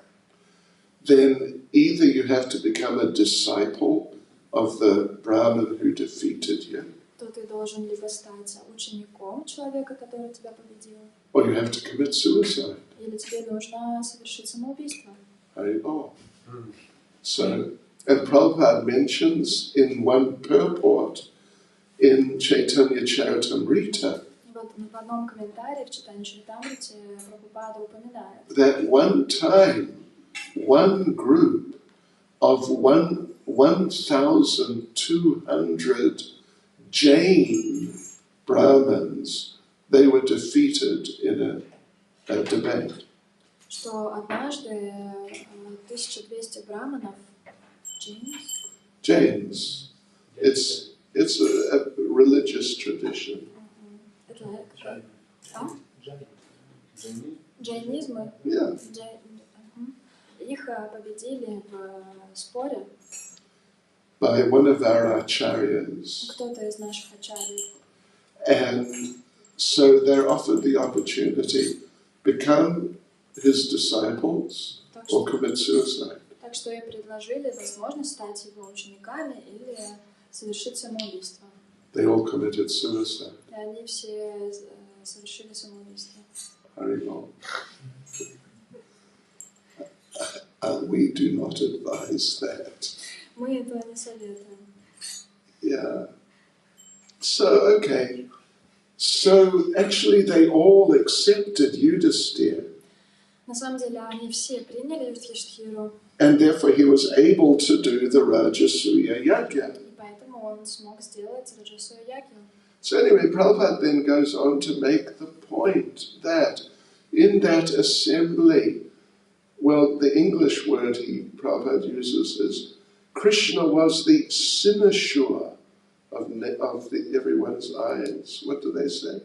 then either you have to become a disciple of the Brahmin who defeated you, то ты должен либо стать учеником человека, который тебя победил, or you have to commit suicide. или тебе нужно совершить самоубийство. So, and Prabhupada mentions in one purport in Chaitanya Charitamrita В одном комментарии в Чайтанья Чаритамрите Прабхупада упоминает, that one time, one group of 1,200 Jain Brahmins, they were defeated in debate. что однажды 1200 браманов, Jains. It's a religious tradition. это джайнизм, Yeah. их победили в споре. By one of our acharyas. Кто-то из наших ачарьев. And so they're offered the opportunity become his disciples or commit suicide. Так что им предложили возможность стать его учениками или совершить самоубийство. They all committed suicide. И они все совершили самоубийство. Haribol. We do not advise that. Мы этого не советуем. Yeah. So, okay. So, actually they all accepted Yudhisthira. На самом деле они все приняли Юдхиштхиру. And therefore he was able to do the Rajasuya Yajna. И поэтому он смог сделать Раджасуя Ягью. So anyway, Prabhupada then goes on to make the point that in that assembly, well, the English word Prabhupada uses is Krishna was the cynosure of everyone's eyes. What do they say?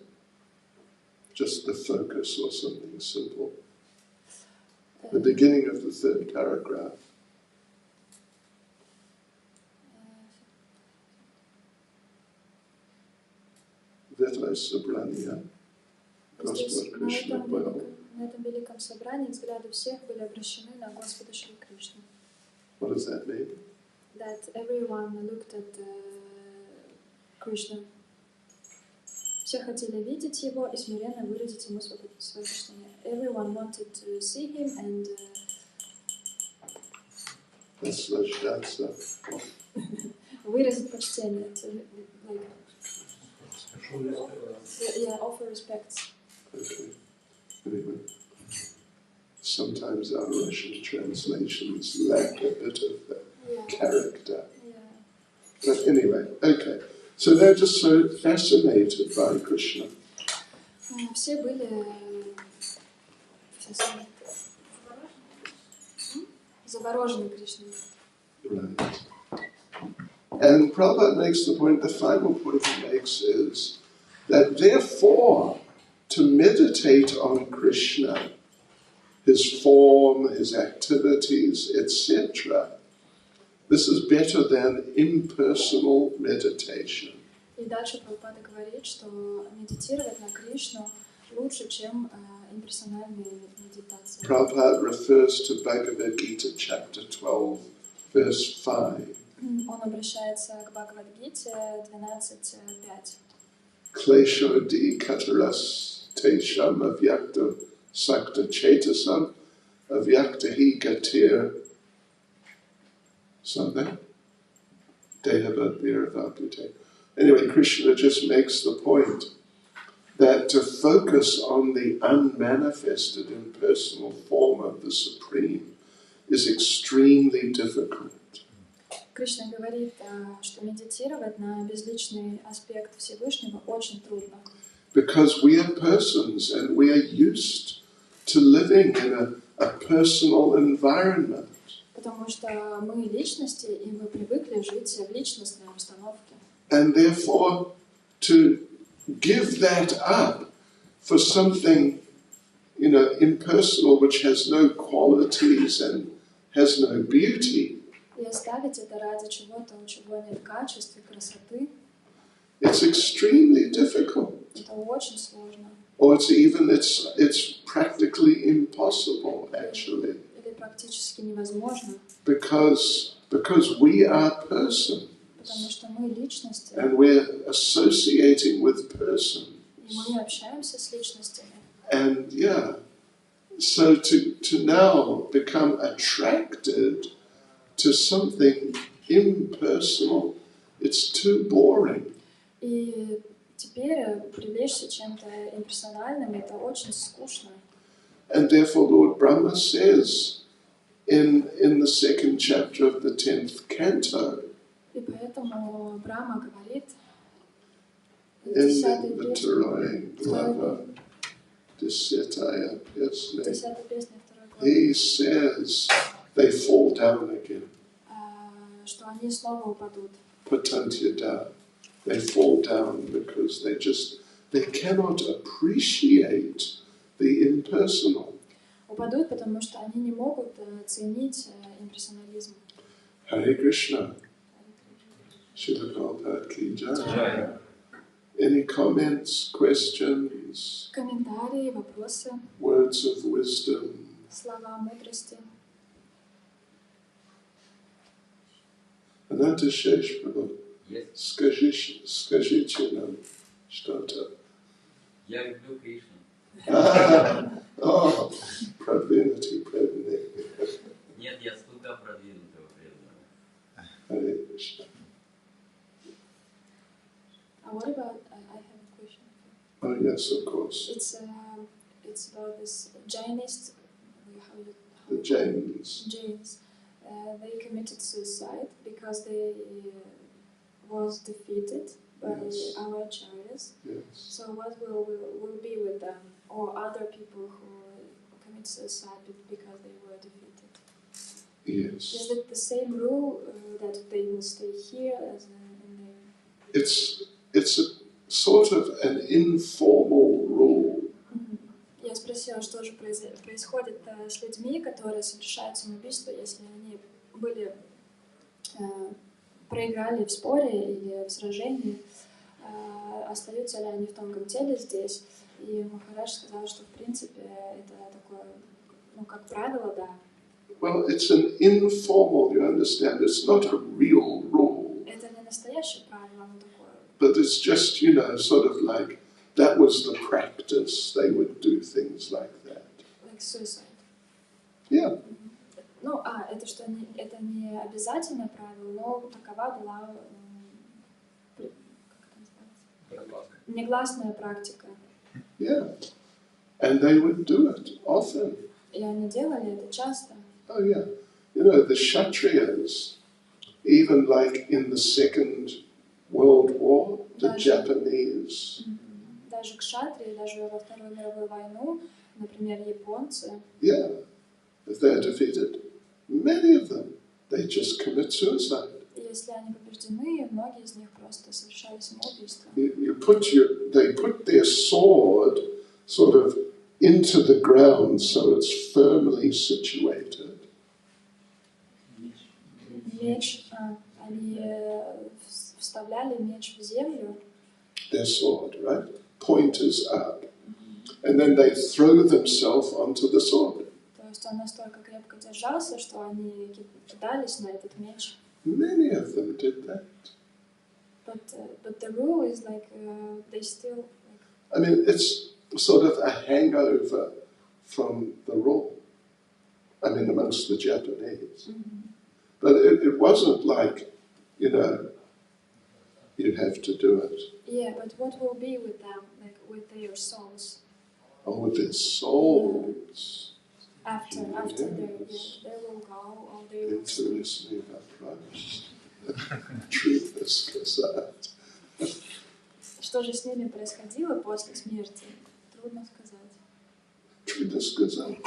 Just the focus or something simple. The beginning of the third paragraph. Vetlai Subrania. Господь Кришна был. На этом великом собрании взгляды всех были обращены на Господа Шри Кришну. What does that mean? That everyone looked at Krishna. Все хотели видеть его и смиренно выразить ему свое почтение. Everyone wanted to see him and выразить почтение. Offer respects. Okay. Anyway, sometimes our Russian translations lack a bit of that character. Yeah. But anyway, okay. So they're just so fascinated by Krishna. Все были заворожены Кришной. Right. And Prabhupada makes the point, the final point he makes is that therefore, to meditate on Krishna, his form, his activities, etc., this is better than impersonal meditation. И дальше Прабхупада говорит, что медитировать на Кришну лучше, чем имперсональные медитации. Prabhupada refers to Bhagavad Gita chapter 12, verse 5. Он обращается к Бхагавад-гите 12.5. Klesho di kataras tesham avyakta sakta chetasam avyakta hi gatir something. Dehavadviravapute. Anyway, Krishna just makes the point that to focus on the unmanifested impersonal form of the Supreme is extremely difficult. Кришна говорит, что медитировать на безличный аспект Всевышнего очень трудно. Because we are persons and we are used to living in a personal environment. Потому что мы личности, и мы привыкли жить в личностной обстановке. And therefore, to give that up for something, impersonal, which has no qualities and has no beauty, И оставить это ради чего-то, у чего нет качеств и красоты, it's extremely difficult. это очень сложно. Or it's practically impossible, actually. Или практически невозможно. Because we are persons. Потому что мы личности, And we're associating with persons. и мы общаемся с личностями. And so to now become attracted to something impersonal, it's too boring. И теперь привлечься чем-то имперсональным, это очень скучно. And therefore Lord Brahma says in the second chapter of the 10th canto, И поэтому Брахма говорит в in 10-й the главе, Terai Glava, 10-я песня. 10-я песня, 2 главы. He says they fall down again. Что они снова упадут. Patantya, they fall down because they cannot appreciate the impersonal. Упадут, потому что они не могут ценить имперсонализм. Hare Krishna. Srila Prabhupada ki jai. Jai. Any comments, questions, Комментарии, вопросы, words of wisdom? слова мудрости. Ananta Shesh Prabhu, Yes. скажите нам что-то. Я люблю Кришну. Oh, Pradvinati. Нет, я слуга продвинутого преданного. Hare Krishna. What about? I have a question. Oh yes, of course. It's about this Jainist. The Jains. Jains. They committed suicide because they was defeated by Yes. our acharyas. Yes. So what will be with them or other people who commit suicide because they were defeated? Yes. Is it the same rule that they will stay here as in their? It's a sort of an informal rule. Я спросила, что же происходит с людьми, которые совершают самоубийство, если они были проиграли в споре или в сражении, остаются ли они в тонком теле здесь. И Махарадж сказал, что в принципе это такое, как правило, да. Well, it's an informal, you understand, it's not a real rule. Это не настоящее правило, оно такое. But it's just, sort of like, that was the practice. They would do things like that. Like suicide. Yeah. Это не обязательное правило, но такова была негласная практика. Yeah. And they would do it often. И они делали это часто. Oh, yeah. The Kshatriyas, even like in the Second World War, the Japanese. Даже кшатрии, даже во Вторую мировую войну, например, японцы. Yeah. If they're defeated, many of them, they just commit suicide. Если они побеждены, многие из них просто совершали самоубийство. They put their sword sort of into the ground so it's firmly situated. Меч, они вставляли меч в землю. Their sword, right? Pointers up. And then they throw themselves onto the sword. То есть он настолько крепко держался, что они кидались на этот меч. Many of them did that. But the rule is like they still. I mean, it's sort of a hangover from the rule. I mean, amongst the Japanese. Mm-hmm. But it wasn't like, you have to do it. Yeah, but what will be with them, like with their souls? Oh, with their souls. After they will go, or they will. Interesting approach. Truth is сказать. Что же с ними происходило после смерти? Трудно сказать. Трудно сказать.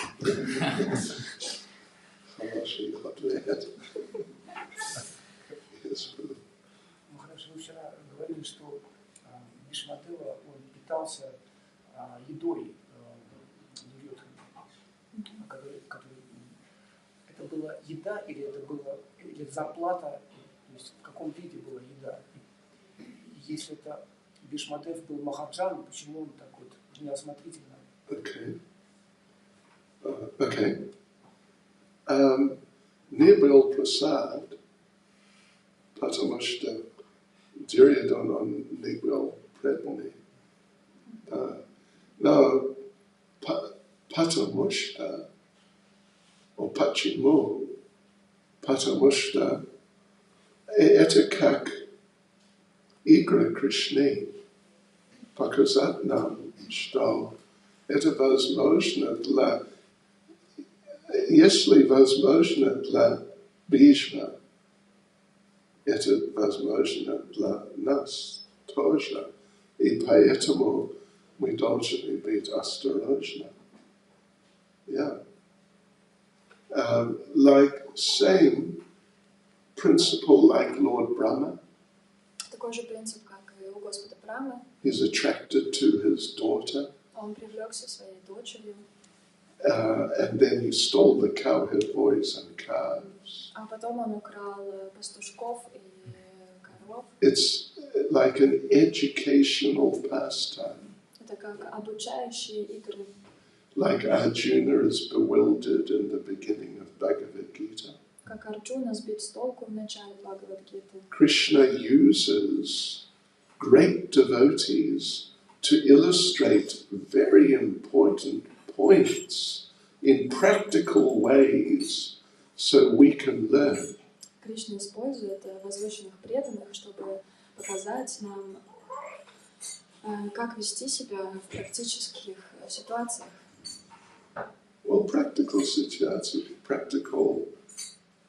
Хороший ответ. Хорошо, вы вчера говорили, что Бишмадева, он питался едой это была еда или это была или зарплата, то есть в каком виде была еда? И если это Бишмадев был Махаджан, почему он так вот неосмотрительно? Okay. Не был просад, потому что Дюрьодан он не был преданный. Но потому что почему? Потому что это как игра Кришны показать нам, что это возможно если возможно для Бхишма, это возможно для нас тоже. И поэтому мы должны быть осторожны. Yeah. Like same principle like Lord Brahma. Такой же принцип, как и у Господа Брамы. He's attracted to his daughter. Он привлекся своей дочерью. And then he stole the cowherd boys and calves. А потом он украл пастушков и коров. It's like an educational pastime. Это как обучающие игры. Like Arjuna is bewildered in the beginning of Bhagavad Gita. Как Арджуна сбит с толку в начале Бхагавад-гиты. Krishna uses great devotees to illustrate very important points in practical ways so we can learn. Кришна использует возвышенных преданных, чтобы показать нам, как вести себя в практических ситуациях. Well, practical situations, practical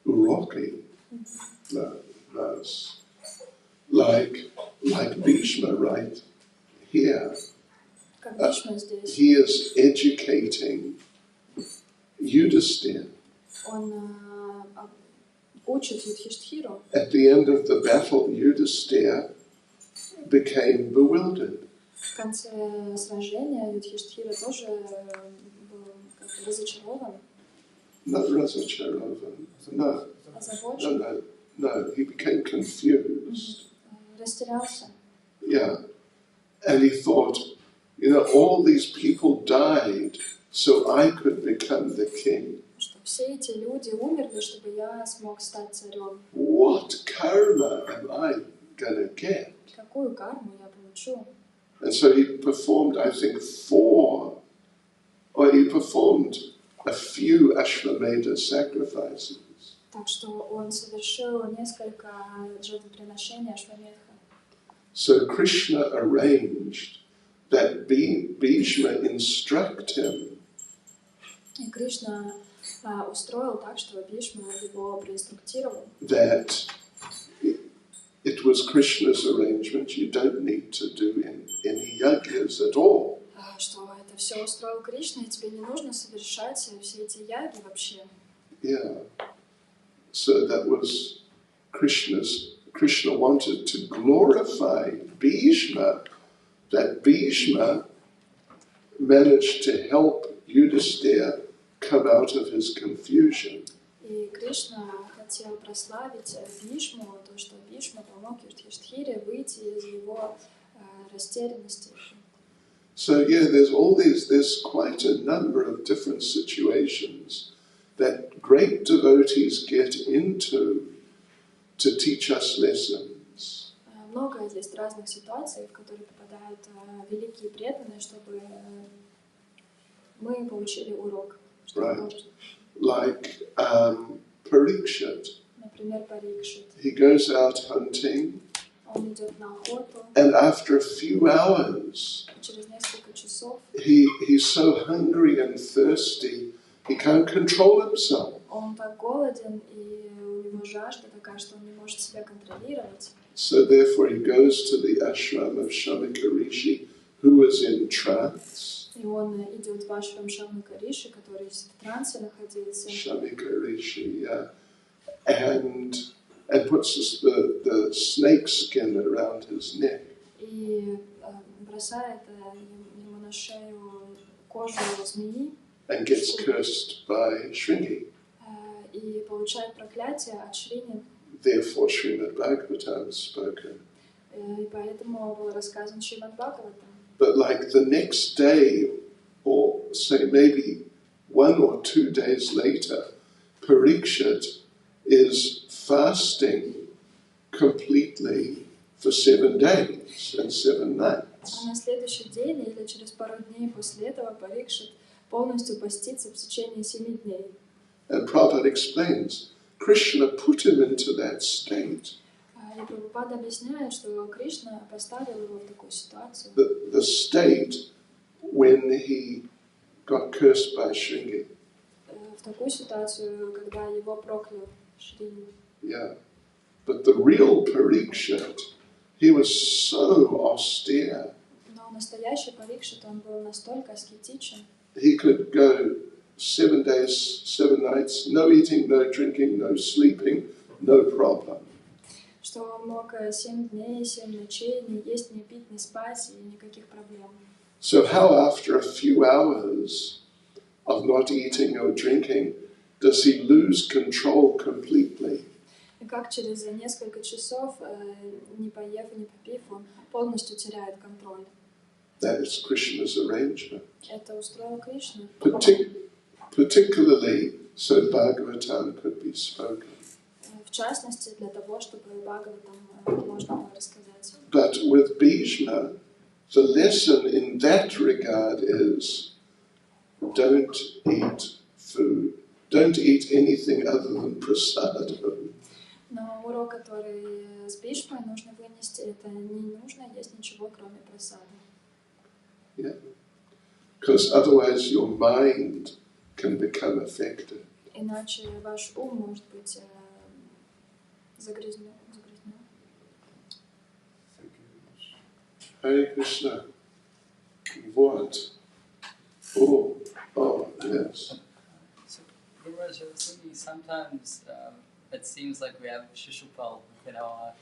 uroki, like Bhishma right here. Как Бхишма здесь, He is educating Yudhisthira. он учит Юдхиштхиру. At the end of the battle, Yudhisthira became bewildered. В конце сражения Юдхиштхира тоже был как-то разочарован, Not Razacharovan. No, озабочен, no. He became confused. растерялся. Yeah. And he thought, all these people died so I could become the king. Что все эти люди умерли, чтобы я смог стать царем. What karma am I going to get? Какую карму я получу? And so he performed, I think, he performed a few Ashwamedha sacrifices. Так что он совершил несколько жертвоприношений Ашвамедха. So Krishna arranged that Bhishma instruct him И Кришна устроил так, что Бхишма его проинструктировал. that it was Krishna's arrangement, you don't need to do any yajnas at all. Что это все устроил Кришна, и тебе не нужно совершать все эти яги вообще. Yeah. So that was Krishna wanted to glorify Bhishma, that Bhishma managed to help Yudhisthira come out of his confusion. И Кришна хотел прославить Бхишму, то, что Бхишма помог Юдхиштхире выйти из его растерянности. So there's quite a number of different situations that great devotees get into to teach us lessons. Много есть разных ситуаций, в которые попадают великие преданные, чтобы мы получили урок. Right. Like Parikshit. Например, Парикшит. He goes out hunting, Он идет на охоту, and after a few hours, через несколько часов he's so hungry and thirsty, he can't control himself. он так голоден, и у него жажда такая, что он не может себя контролировать. So therefore he goes to the ashram of Shamika Rishi, who is in trance. И он идет в ашрам Шамика Риши, который в трансе находился. Shamika Rishi, yeah. And puts the snake skin around his neck. И бросает ему на шею кожу змеи. And gets cursed by Shringi. И получает проклятие от Шрини. Therefore Srimad Bhagavatam is spoken. И поэтому был рассказан Шримад Бхагаватам. But like the next day, or say maybe 1 or 2 days later, Parikshit is fasting completely for 7 days and 7 nights. А на следующий день или через пару дней после этого Парикшит полностью постится в течение 7 дней. And Prabhupada explains, Krishna put him into that state. И Прабхупада объясняет, что Кришна поставил его в такую ситуацию. The state when he got cursed by Shringi. В такую ситуацию, когда его проклял Шрини. Yeah. But the real Parikshit, he was so austere. Но настоящий Парикшит, он был настолько аскетичен, he could go 7 days, 7 nights, no eating, no drinking, no sleeping, no problem. что он мог 7 дней, 7 ночей не есть, не пить, не спать и никаких проблем. So how after a few hours of not eating or drinking does he lose control completely? И как через несколько часов, не поев и не попив, он полностью теряет контроль. That is Krishna's arrangement. Это устроил Кришна. Particularly so Bhagavatam could be spoken. В частности, для того, чтобы Бхагаватам можно было рассказать. But with Bhishma, the lesson in that regard is don't eat food. Don't eat anything other than prasadam. Но урок, который с Бхишмой нужно вынести, это не нужно есть ничего, кроме прасада. Yeah. Because otherwise your mind can become affected. Иначе ваш ум может быть загрязнен. Hare Krishna. What? Oh, yes. So, Guru sometimes it seems like we have Shishupal in our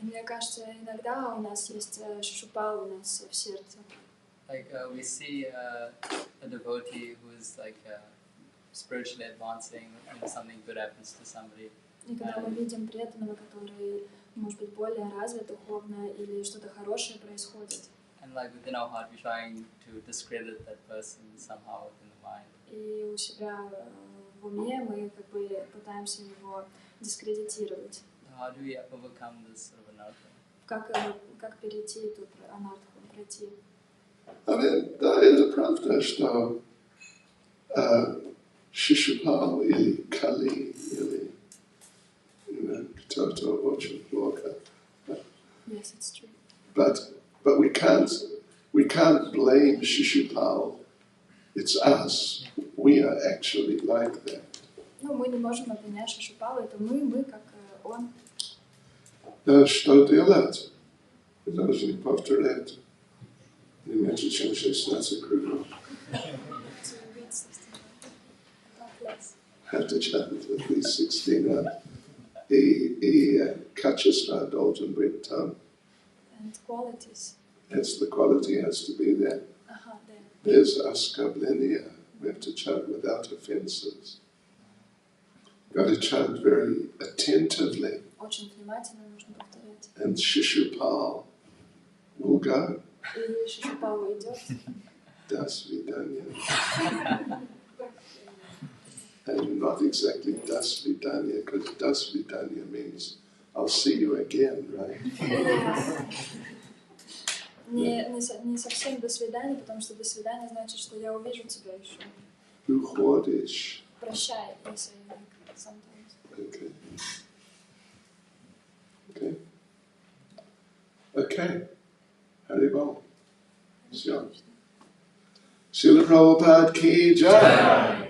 Мне кажется, иногда у нас есть Шишупал у нас в сердце. Like we see a devotee who is like spiritually advancing and something good happens to somebody. И когда мы видим преданного, который, может быть, более развит духовно или что-то хорошее происходит. And like within our heart, we're trying to discredit that person somehow within the mind. И у себя в уме мы как бы пытаемся его дискредитировать. How do we overcome this sort of anartha? Как перейти эту анартху, пройти? I mean, да, это правда, что Shishupal или Kali или кто-то очень плохо. Yes, it's true. But we can't blame Shishupal. It's us. We are actually like that. Ну, мы не можем обвинять Шишупала, это мы как он. Да, что делать? Вы должны повторять не меньше, чем 16 кругов. Have to chant at least 16. И качество должен быть там. And qualities. Yes, the quality has to be there. Ага, да. There's askablenia. We have to chant without offenses. Got to chant very attentively. Очень внимательно нужно повторять. And Shishupal will go. И Шишупал уйдет. Das Vidanya. And not exactly Das Vidanya, because Das Vidanya means I'll see you again, right? Не совсем до свидания, потому что до свидания значит, что я увижу тебя еще. Uходишь. Прощай, если sometimes. Okay. Okay. Okay. Haribol. Srila Prabhupada ki jai.